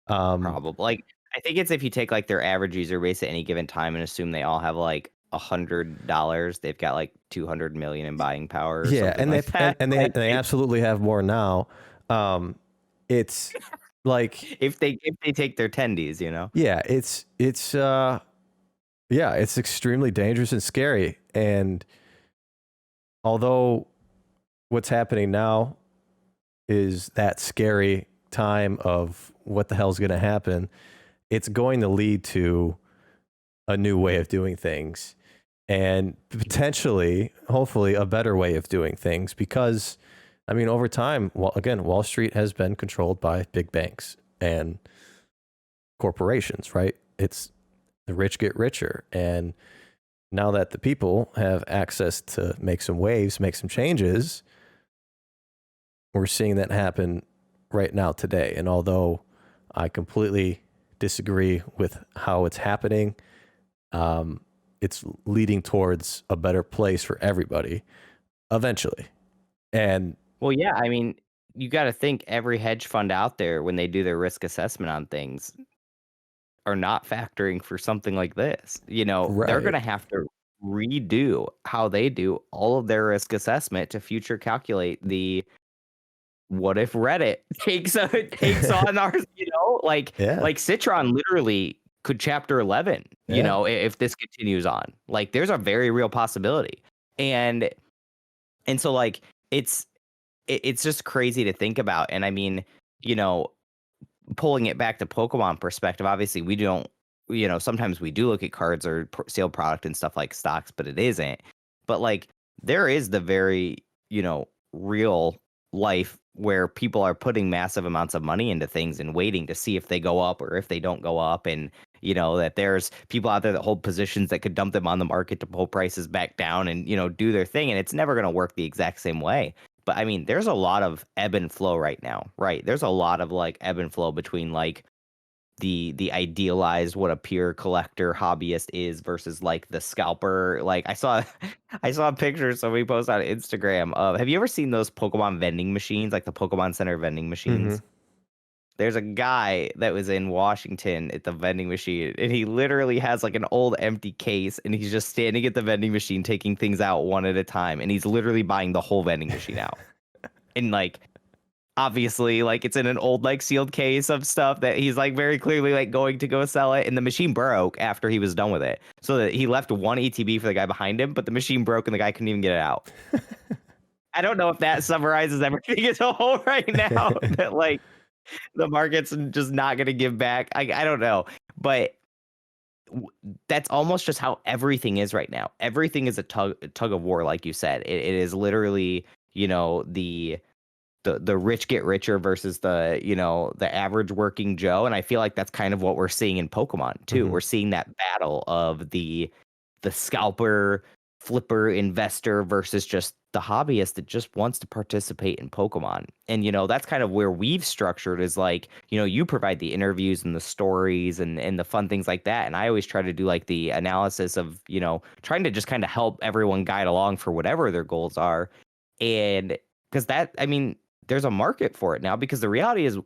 Probably. Like, I think it's if you take like their average user base at any given time and assume they all have like $100, they've got like 200 million in buying power. Yeah, and they absolutely have more now. It's like if they take their tendies, Yeah, it's extremely dangerous and scary. And although what's happening now is that scary time of what the hell's going to happen, it's going to lead to a new way of doing things and potentially, hopefully, a better way of doing things because, I mean, over time, well, again, Wall Street has been controlled by big banks and corporations, right? It's the rich get richer. And now that the people have access to make some waves, make some changes, we're seeing that happen right now today. And although I completely disagree with how it's happening, it's leading towards a better place for everybody eventually. And Well, yeah, I mean, you got to think every hedge fund out there, when they do their risk assessment on things, are not factoring for something like this. You know, they're going right. to have to redo how they do all of their risk assessment to future calculate the what if Reddit takes on our, Yeah. like Citron literally could chapter 11, Yeah. if this continues on. Like there's a very real possibility. And so like it's just crazy to think about. And I mean, you know, pulling it back to Pokemon perspective, obviously we don't, sometimes we do look at cards or sale product and stuff like stocks, but it isn't. But like there is the very, real life where people are putting massive amounts of money into things and waiting to see if they go up or if they don't go up. And, that there's people out there that hold positions that could dump them on the market to pull prices back down and, do their thing. And it's never going to work the exact same way. But I mean, there's a lot of ebb and flow right now, right? There's a lot of like ebb and flow between like the idealized what a pure collector hobbyist is versus like the scalper. Like I saw I saw a picture somebody posted on Instagram of, have you ever seen those Pokemon vending machines, like the Pokemon Center vending Mm-hmm. machines? There's a guy that was in Washington at the vending machine, and he literally has like an old empty case, and he's just standing at the vending machine taking things out one at a time, and he's literally buying the whole vending machine out. And like obviously like it's in an old like sealed case of stuff that he's like very clearly like going to go sell it, and the machine broke after he was done with it, so that he left one ETB for the guy behind him, but the machine broke and the guy couldn't even get it out. I don't know if that summarizes everything as a whole right now, that like the market's just not going to give back. I don't know, but that's almost just how everything is right now. Everything is a tug of war, like you said. It is literally, the rich get richer versus the average working Joe. And I feel like that's kind of what we're seeing in Pokemon too. Mm-hmm. We're seeing that battle of the scalper, flipper, investor versus just the hobbyist that just wants to participate in Pokemon. And that's kind of where we've structured, is like, you provide the interviews and the stories and the fun things like that. And I always try to do like the analysis of, trying to just kind of help everyone guide along for whatever their goals are. And because that, I mean, there's a market for it now, because the reality is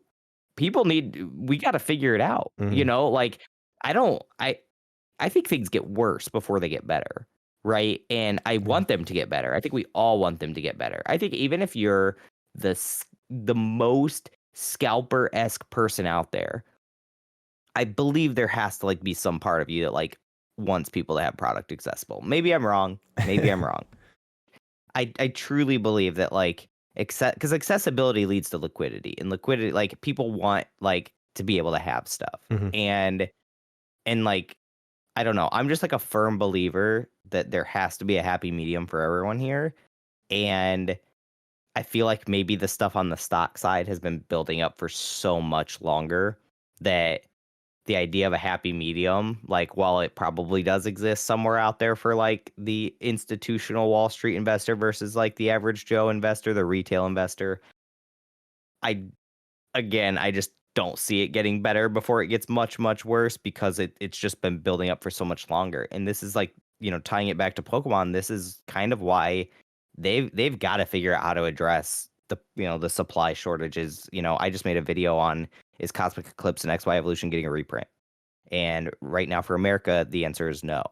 we got to figure it out. Mm-hmm. Like I think things get worse before they get better, right? And I Yeah. want them to get better. I think we all want them to get better. I think even if you're the most scalper-esque person out there, I believe there has to like be some part of you that like wants people to have product accessible. Maybe I'm wrong. Maybe I'm wrong. I truly believe that like because accessibility leads to liquidity, and liquidity, like people want like to be able to have stuff. Mm-hmm. And like I don't know, I'm just like a firm believer that there has to be a happy medium for everyone here. And I feel like maybe the stuff on the stock side has been building up for so much longer that the idea of a happy medium, like while it probably does exist somewhere out there for like the institutional Wall Street investor versus like the average Joe investor, the retail investor, I I just don't see it getting better before it gets much, much worse, because it's just been building up for so much longer. And this is like, tying it back to Pokemon, this is kind of why they've got to figure out how to address the supply shortages. I just made a video on, is Cosmic Eclipse and XY Evolution getting a reprint? And right now for America, the answer is no.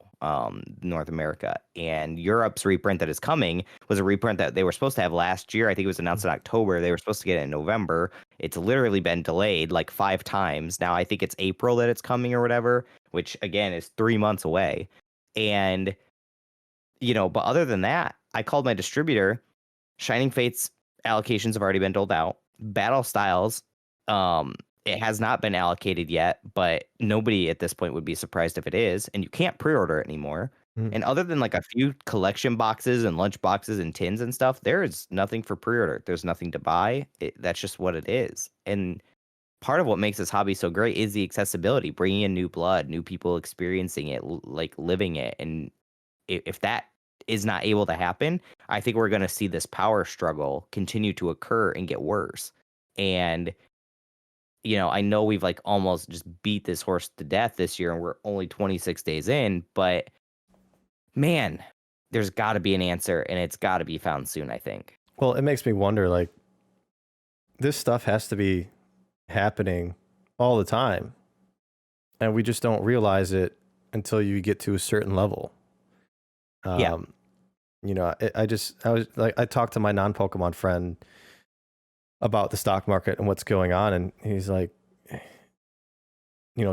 North America and Europe's reprint that is coming was a reprint that they were supposed to have last year. I think it was announced in October. They were supposed to get it in November. It's literally been delayed like 5 times. Now I think it's April that it's coming or whatever, which again is 3 months away. And but other than that, I called my distributor. Shining Fates allocations have already been doled out. Battle Styles, it has not been allocated yet, but nobody at this point would be surprised if it is. And you can't pre-order it anymore. Mm. And other than like a few collection boxes and lunch boxes and tins and stuff, there is nothing for pre-order. There's nothing to buy. That's just what it is. And part of what makes this hobby so great is the accessibility, bringing in new blood, new people experiencing it, like living it. And if that is not able to happen, I think we're going to see this power struggle continue to occur and get worse. And I know we've like almost just beat this horse to death this year, and we're only 26 days in, but man, there's got to be an answer, and it's got to be found soon, I think. Well, it makes me wonder, like, this stuff has to be happening all the time, and we just don't realize it until you get to a certain level. Yeah. I talked to my non-Pokemon friend about the stock market and what's going on, and he's like,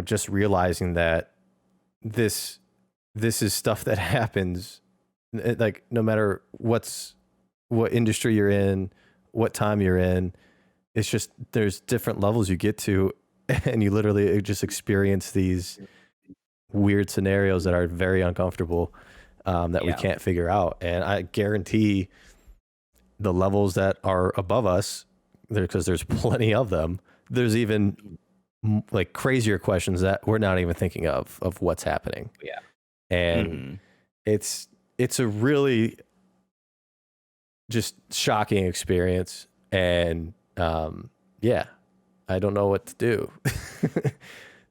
just realizing that this is stuff that happens, like, no matter what industry you're in, what time you're in, it's just there's different levels you get to, and you literally just experience these weird scenarios that are very uncomfortable, that we can't figure out. And I guarantee the levels that are above us, because there's plenty of them, there's even like crazier questions that we're not even thinking of what's happening. Yeah. And it's a really just shocking experience. And I don't know what to do.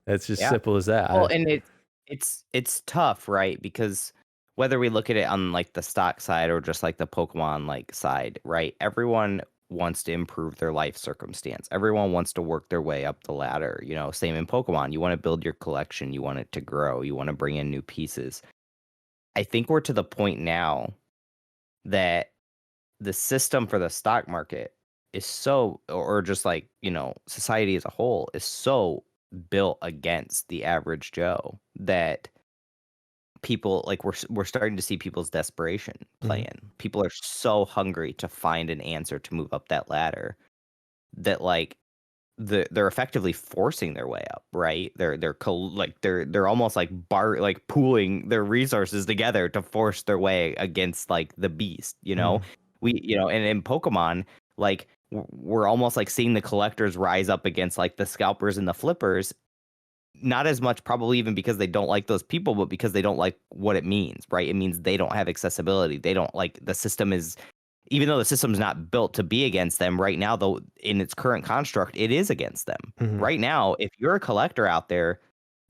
It's just simple as that. Well, and it's tough, right? Because whether we look at it on like the stock side or just like the Pokemon like side, right? Everyone wants to improve their life circumstance. Everyone wants to work their way up the ladder. Same in Pokemon. You want to build your collection. You want it to grow. You want to bring in new pieces. I think we're to the point now that the system for the stock market is so, or just like, society as a whole is so built against the average Joe that people like we're starting to see people's desperation play in. People are so hungry to find an answer to move up that ladder that like they're effectively forcing their way up, right? They're almost like pooling their resources together to force their way against like the beast, and in Pokemon, like we're almost like seeing the collectors rise up against like the scalpers and the flippers. Not as much probably even because they don't like those people, but because they don't like what it means, right? It means they don't have accessibility. They don't like the system is, even though the system's not built to be against them right now, though in its current construct, it is against them. Right now, if you're a collector out there,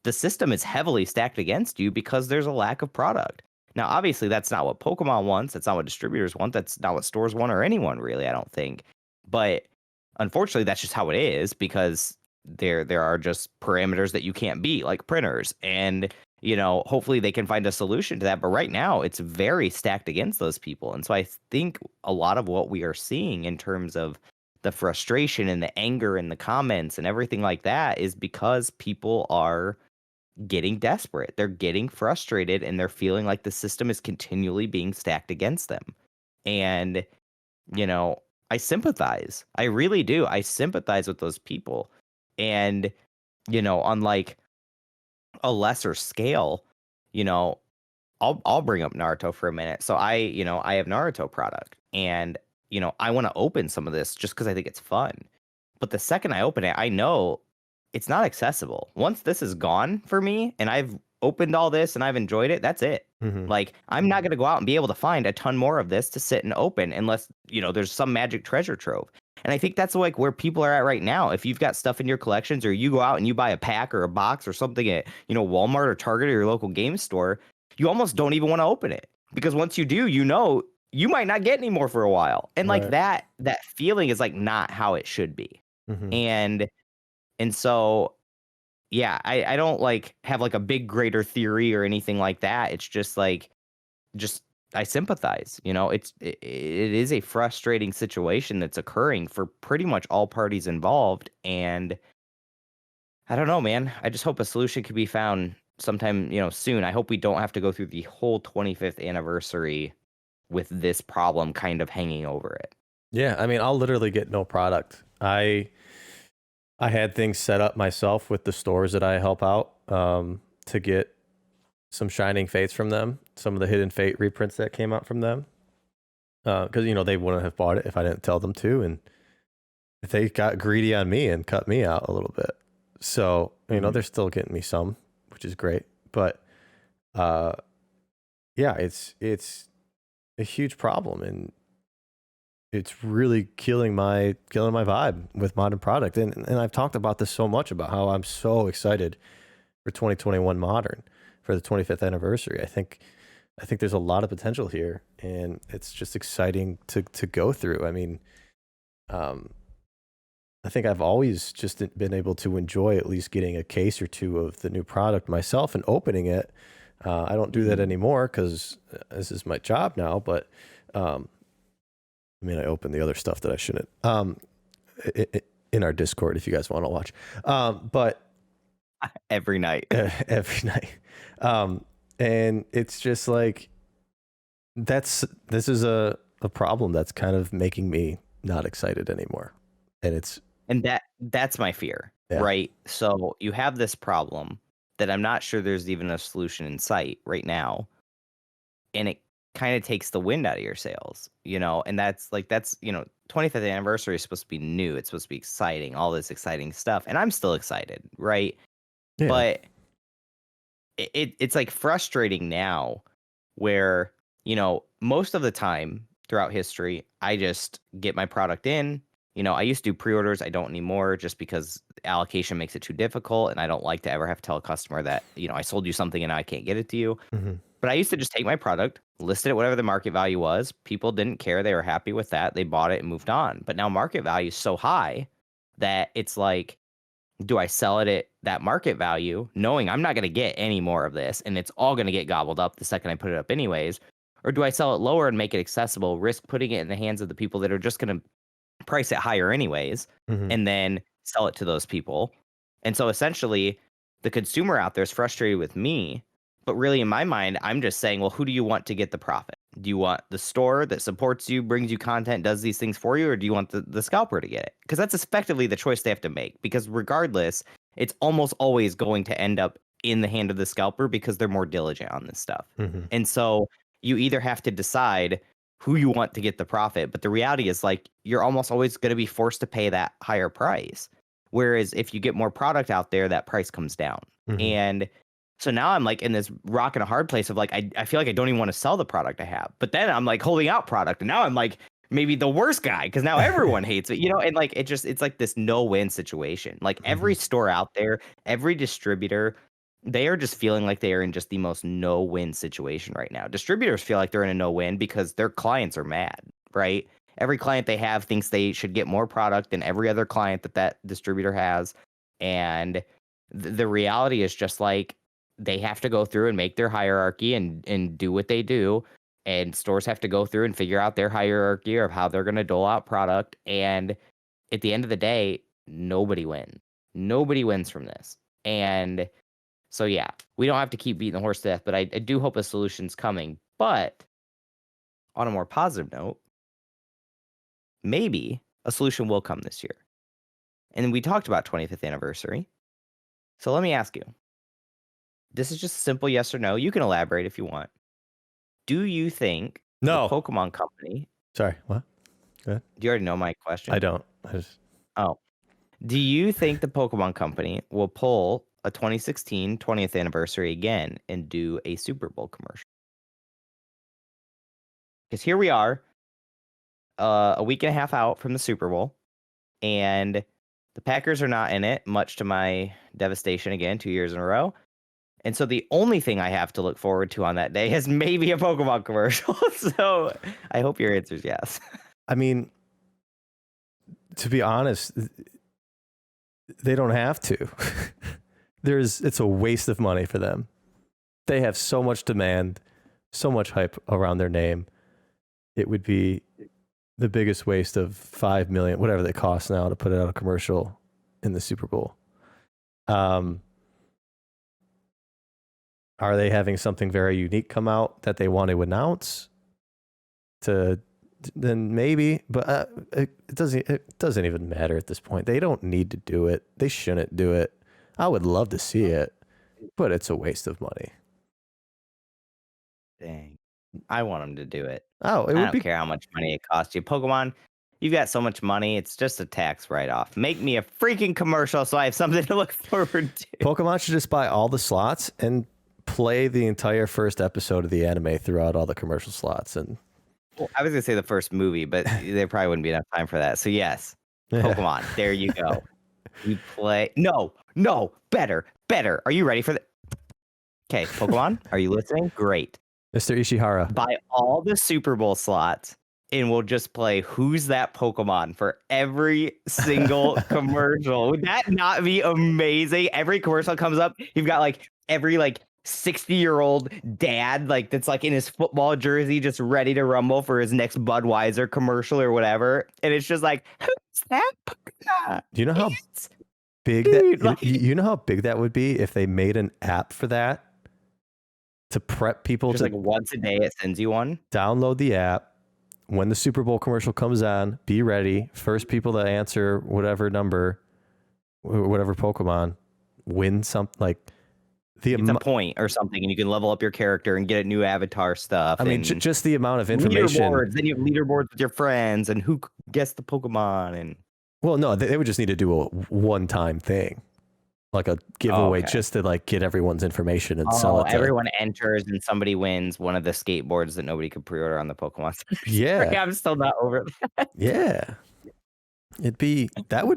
the system is heavily stacked against you because there's a lack of product. Now, obviously, that's not what Pokemon wants. That's not what distributors want. That's not what stores want or anyone really, I don't think. But unfortunately, that's just how it is because there are just parameters that you can't beat, like printers. And, hopefully they can find a solution to that. But right now, it's very stacked against those people. And so I think a lot of what we are seeing in terms of the frustration and the anger in the comments and everything like that is because people are getting desperate. They're getting frustrated and they're feeling like the system is continually being stacked against them. And, I sympathize. I really do. I sympathize with those people. And, on like a lesser scale, I'll bring up Naruto for a minute. So I have Naruto product and, I want to open some of this just because I think it's fun. But the second I open it, I know it's not accessible. Once this is gone for me and I've opened all this and I've enjoyed it, that's it. Like, I'm not going to go out and be able to find a ton more of this to sit and open unless, there's some magic treasure trove. And I think that's like where people are at right now. If you've got stuff in your collections or you go out and you buy a pack or a box or something at, Walmart or Target or your local game store, you almost don't even want to open it because once you do, you might not get any more for a while. And like that feeling is like not how it should be. And so, yeah, I don't like have like a big greater theory or anything like that. It's just like, I sympathize. It is a frustrating situation that's occurring for pretty much all parties involved. And I don't know, man. I just hope a solution could be found sometime, soon. I hope we don't have to go through the whole 25th anniversary with this problem kind of hanging over it. Yeah, I mean, I'll literally get no product. I had things set up myself with the stores that I help out to get some Shining Fates from them, some of the Hidden Fate reprints that came out from them. Because, you know, they wouldn't have bought it if I didn't tell them to. And they got greedy on me and cut me out a little bit. So, you know, they're still getting me some, which is great. But yeah, it's a huge problem. And it's really killing my vibe with modern product. And I've talked about this so much about how I'm so excited for 2021 modern for the 25th anniversary. I think there's a lot of potential here, and it's just exciting to go through. I mean, I think I've always just been able to enjoy at least getting a case or two of the new product myself and opening it. I don't do that anymore because this is my job now, but I mean, I open the other stuff that I shouldn't in our Discord if you guys want to watch. But every night. Every night. And it's just like this is a problem that's kind of making me not excited anymore. And that's my fear, yeah. right? So you have this problem that I'm not sure there's even a solution in sight right now. And it kind of takes the wind out of your sails, you know, and that's, you know, 25th anniversary is supposed to be new. It's supposed to be exciting, all this exciting stuff. And I'm still excited, right? Yeah. But it's like frustrating now where, you know, most of the time throughout history, I just get my product in. You know, I used to do pre-orders. I don't anymore just because allocation makes it too difficult. And I don't like to ever have to tell a customer that, you know, I sold you something and I can't get it to you. Mm-hmm. But I used to just take my product, list it at whatever the market value was. People didn't care. They were happy with that. They bought it and moved on. But now market value is so high that it's like, do I sell it at that market value, knowing I'm not going to get any more of this and it's all going to get gobbled up the second I put it up anyways? Or do I sell it lower and make it accessible, risk putting it in the hands of the people that are just going to price it higher anyways, and then sell it to those people? And so essentially the consumer out there is frustrated with me, but really in my mind, I'm just saying, well, who do you want to get the profit? Do you want the store that supports you, brings you content, does these things for you, or do you want the scalper to get it? Because that's effectively the choice they have to make, because regardless, it's almost always going to end up in the hand of the scalper because they're more diligent on this stuff. And so you either have to decide who you want to get the profit, but the reality is like you're almost always going to be forced to pay that higher price. Whereas if you get more product out there, that price comes down. And so now I'm like in this rock and a hard place of like, I feel like I don't even want to sell the product I have, but then I'm like holding out product, and now I'm like maybe the worst guy because now everyone hates it, you know? And like, it's like this no-win situation. Like every store out there, every distributor, they are just feeling like they are in just the most no-win situation right now. Distributors feel like they're in a no-win because their clients are mad, right? Every client they have thinks they should get more product than every other client that distributor has. And the reality is just like, they have to go through and make their hierarchy and do what they do. And stores have to go through and figure out their hierarchy of how they're going to dole out product. And at the end of the day, nobody wins. Nobody wins from this. And so, yeah, we don't have to keep beating the horse to death, but I do hope a solution's coming. But on a more positive note, maybe a solution will come this year. And we talked about 25th anniversary. So let me ask you. This is just a simple yes or no. You can elaborate if you want. Do you think No. the Pokemon Company... Sorry, what? Go ahead. Do you already know my question? I don't. Oh. Do you think the Pokemon Company will pull a 2016 20th anniversary again and do a Super Bowl commercial? Because here we are, a week and a half out from the Super Bowl, and the Packers are not in it, much to my devastation again, 2 years in a row. And so the only thing I have to look forward to on that day is maybe a Pokemon commercial. So I hope your answer is yes. I mean, to be honest, they don't have to. It's a waste of money for them. They have so much demand, so much hype around their name. It would be the biggest waste of $5 million, whatever they cost now, to put out a commercial in the Super Bowl. Are they having something very unique come out that they want to announce? then maybe, but it doesn't even matter at this point. They don't need to do it. They shouldn't do it. I would love to see it, but it's a waste of money. Dang. I want them to do it. Oh, it I would don't be care how much money it costs you. Pokemon, you've got so much money, it's just a tax write-off. Make me a freaking commercial so I have something to look forward to. Pokemon should just buy all the slots and play the entire first episode of the anime throughout all the commercial slots. And Well, I was gonna say the first movie, but there probably wouldn't be enough time for that. So yes, Pokemon. There you go. You play. No, better. Are you ready for that? Okay, Pokemon, are you listening? Great. Mr. Ishihara, Buy all the Super Bowl slots, and we'll just play Who's That Pokemon for every single commercial. Would that not be amazing? Every commercial comes up, you've got like every 60-year-old dad that's like in his football jersey just ready to rumble for his next Budweiser commercial or whatever, and it's just like, who's that Pokemon? do you know how big Dude, that you know how big that would be if they made an app for that to prep people just to once a day it sends you one. download the app. When the Super Bowl commercial comes on, be ready. First people to answer whatever number, whatever Pokemon, win something It's a point or something, and you can level up your character and get new avatar stuff. I mean, just the amount of information. Leaderboards. Then you have leaderboards with your friends and who gets the Pokemon. And Well, no, they would just need to do a one-time thing, like a giveaway, just to get everyone's information and sell it. Everyone enters and somebody wins one of the skateboards that nobody could pre-order on the Pokemon. Yeah, I'm still not over that. Yeah, that would be.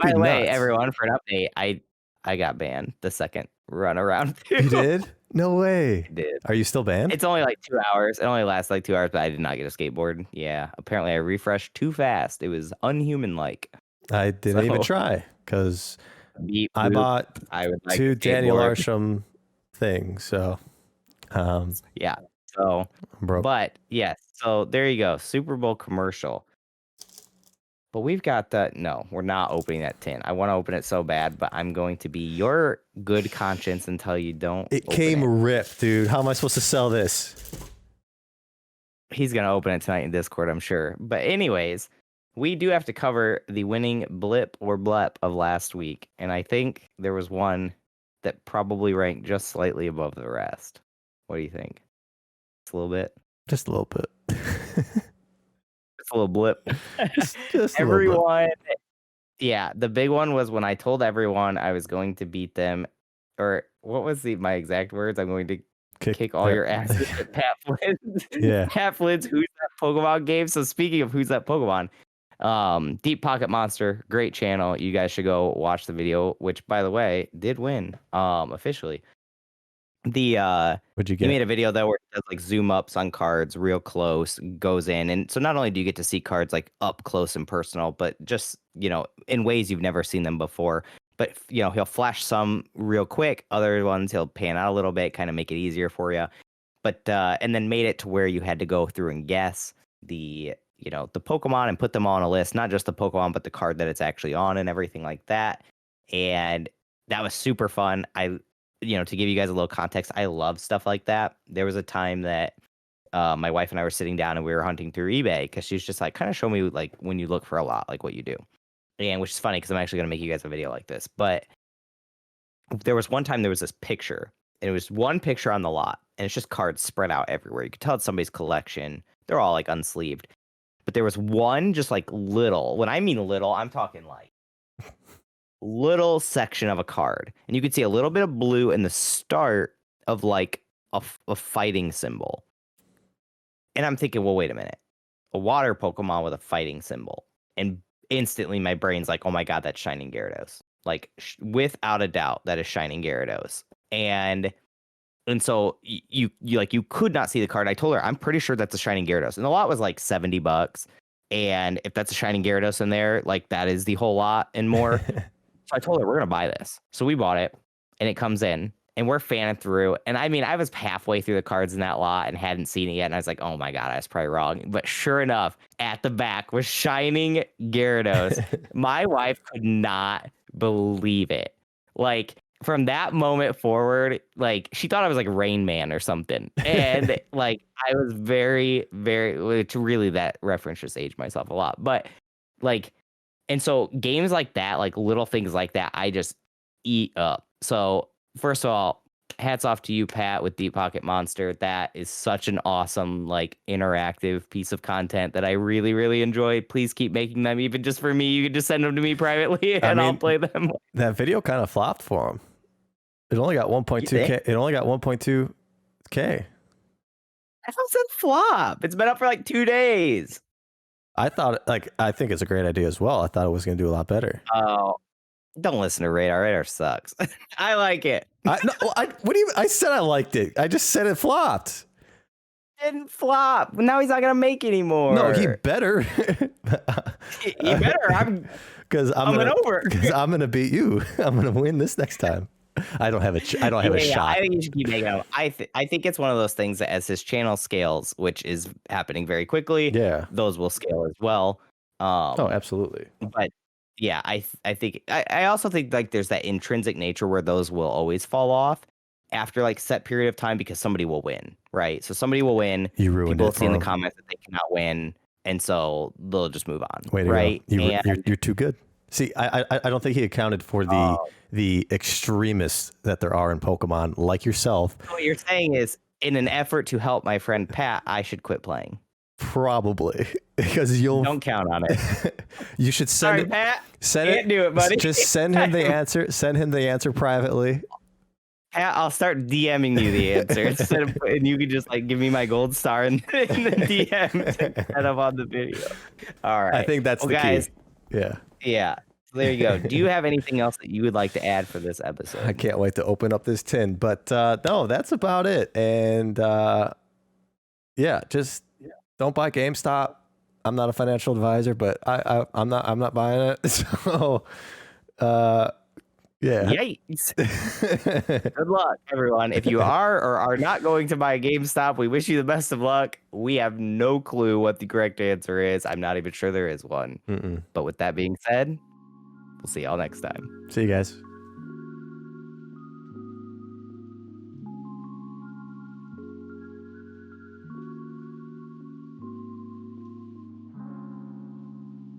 By the way, everyone, for an update, I got banned the second run around. You did? No way. I did. Are you still banned? It's only 2 hours. It only lasts 2 hours, but I did not get a skateboard. Yeah, apparently I refreshed too fast. It was unhuman-like. I didn't even try because I bought two Daniel Arsham things. So, yeah. So, I'm broke. But yes. So there you go. Super Bowl commercial. But we've got that. No, we're not opening that tin. I want to open it so bad, but I'm going to be your good conscience until you don't. It came ripped, dude. How am I supposed to sell this? He's going to open it tonight in Discord, I'm sure. But anyways, we do have to cover the winning blip or blep of last week. And I think there was one that probably ranked just slightly above the rest. What do you think? Just a little bit? Just a little bit. Just a little blip. Just Everyone. Yeah, the big one was when I told everyone I was going to beat them. Or what was my exact words? I'm going to kick all your asses at Pat Flynn's. Yeah. Pat Flynn's Who's That Pokemon game. So speaking of Who's That Pokemon, Deep Pocket Monster, great channel. You guys should go watch the video, which by the way did win officially. What'd you get? He made a video though where it does zoom ups on cards real close, goes in, and so not only do you get to see cards up close and personal, but just in ways you've never seen them before. But he'll flash some real quick, other ones he'll pan out a little bit, kind of make it easier for you. But and then made it to where you had to go through and guess the Pokemon and put them all on a list, not just the Pokemon, but the card that it's actually on and everything like that. And that was super fun. To give you guys a little context, I love stuff like that. There was a time that my wife and I were sitting down and we were hunting through eBay because she's just kind of show me when you look for a lot, what you do. And which is funny because I'm actually going to make you guys a video like this. But there was one time there was this picture, and it was one picture on the lot, and it's just cards spread out everywhere. You could tell it's somebody's collection. They're all unsleeved. But there was one just little. When I mean little, I'm talking little section of a card, and you could see a little bit of blue in the start of a fighting symbol. And I'm thinking, well, wait a minute, a water Pokemon with a fighting symbol, and instantly my brain's like, oh my god, that's Shining Gyarados. Without a doubt, that is Shining Gyarados. And so you could not see the card. I told her I'm pretty sure that's a Shining Gyarados, and the lot was $70. And if that's a Shining Gyarados in there, that is the whole lot and more. So I told her we're gonna buy this. So we bought it, and it comes in, and we're fanning through. And I mean, I was halfway through the cards in that lot and hadn't seen it yet, and I was like, "Oh my god, I was probably wrong." But sure enough, at the back was Shining Gyarados. My wife could not believe it. from that moment forward, like she thought I was like Rain Man or something. And like I was very, very which really that reference just aged myself a lot. But like and so games like that, like little things like that, I just eat up. So first of all, hats off to you, Pat, with Deep Pocket Monster. That is such an awesome, like interactive piece of content that I really, really enjoy. Please keep making them, even just for me. You can just send them to me privately and I'll play them. That video kind of flopped for him. It only got 1.2K. It only got 1.2K. I thought it said flop. It's been up for like 2 days. I think it's a great idea as well. I thought it was going to do a lot better. Oh, don't listen to Radar. Radar sucks. I like it. I said I liked it. I just said it flopped. Didn't flop. Now he's not gonna make anymore. No, he better. He better. Because I'm gonna beat you. I'm gonna win this next time. I don't have a shot. I think you should keep making them. I think it's one of those things that as his channel scales, which is happening very quickly, those will scale as well. Oh, absolutely. But yeah, I think I also think like there's that intrinsic nature where those will always fall off after like set period of time because somebody will win, right? So somebody will win. You ruined People it. People see in the comments that they cannot win, and so they'll just move on. Way to right? Go. You're too good. See, I don't think he accounted for the extremists that there are in Pokemon, like yourself. What you're saying is, in an effort to help my friend Pat, I should quit playing. Probably, because you'll don't count on it. You should send Pat. Send Can't do it, buddy. Just send him the answer. Send him the answer privately. Pat, I'll start DMing you the answer instead of, and you can just like give me my gold star in the DM instead of on the video. All right. I think that's the guys, key. Yeah. Yeah. So there you go. Do you have anything else that you would like to add for this episode? I can't wait to open up this tin, but no, that's about it. And just don't buy GameStop. I'm not a financial advisor, but I'm not buying it. So Yikes. Good luck, everyone. If you are or are not going to buy GameStop, we wish you the best of luck. We have no clue what the correct answer is. I'm not even sure there is one. But with that being said, we'll see y'all next time. See you guys.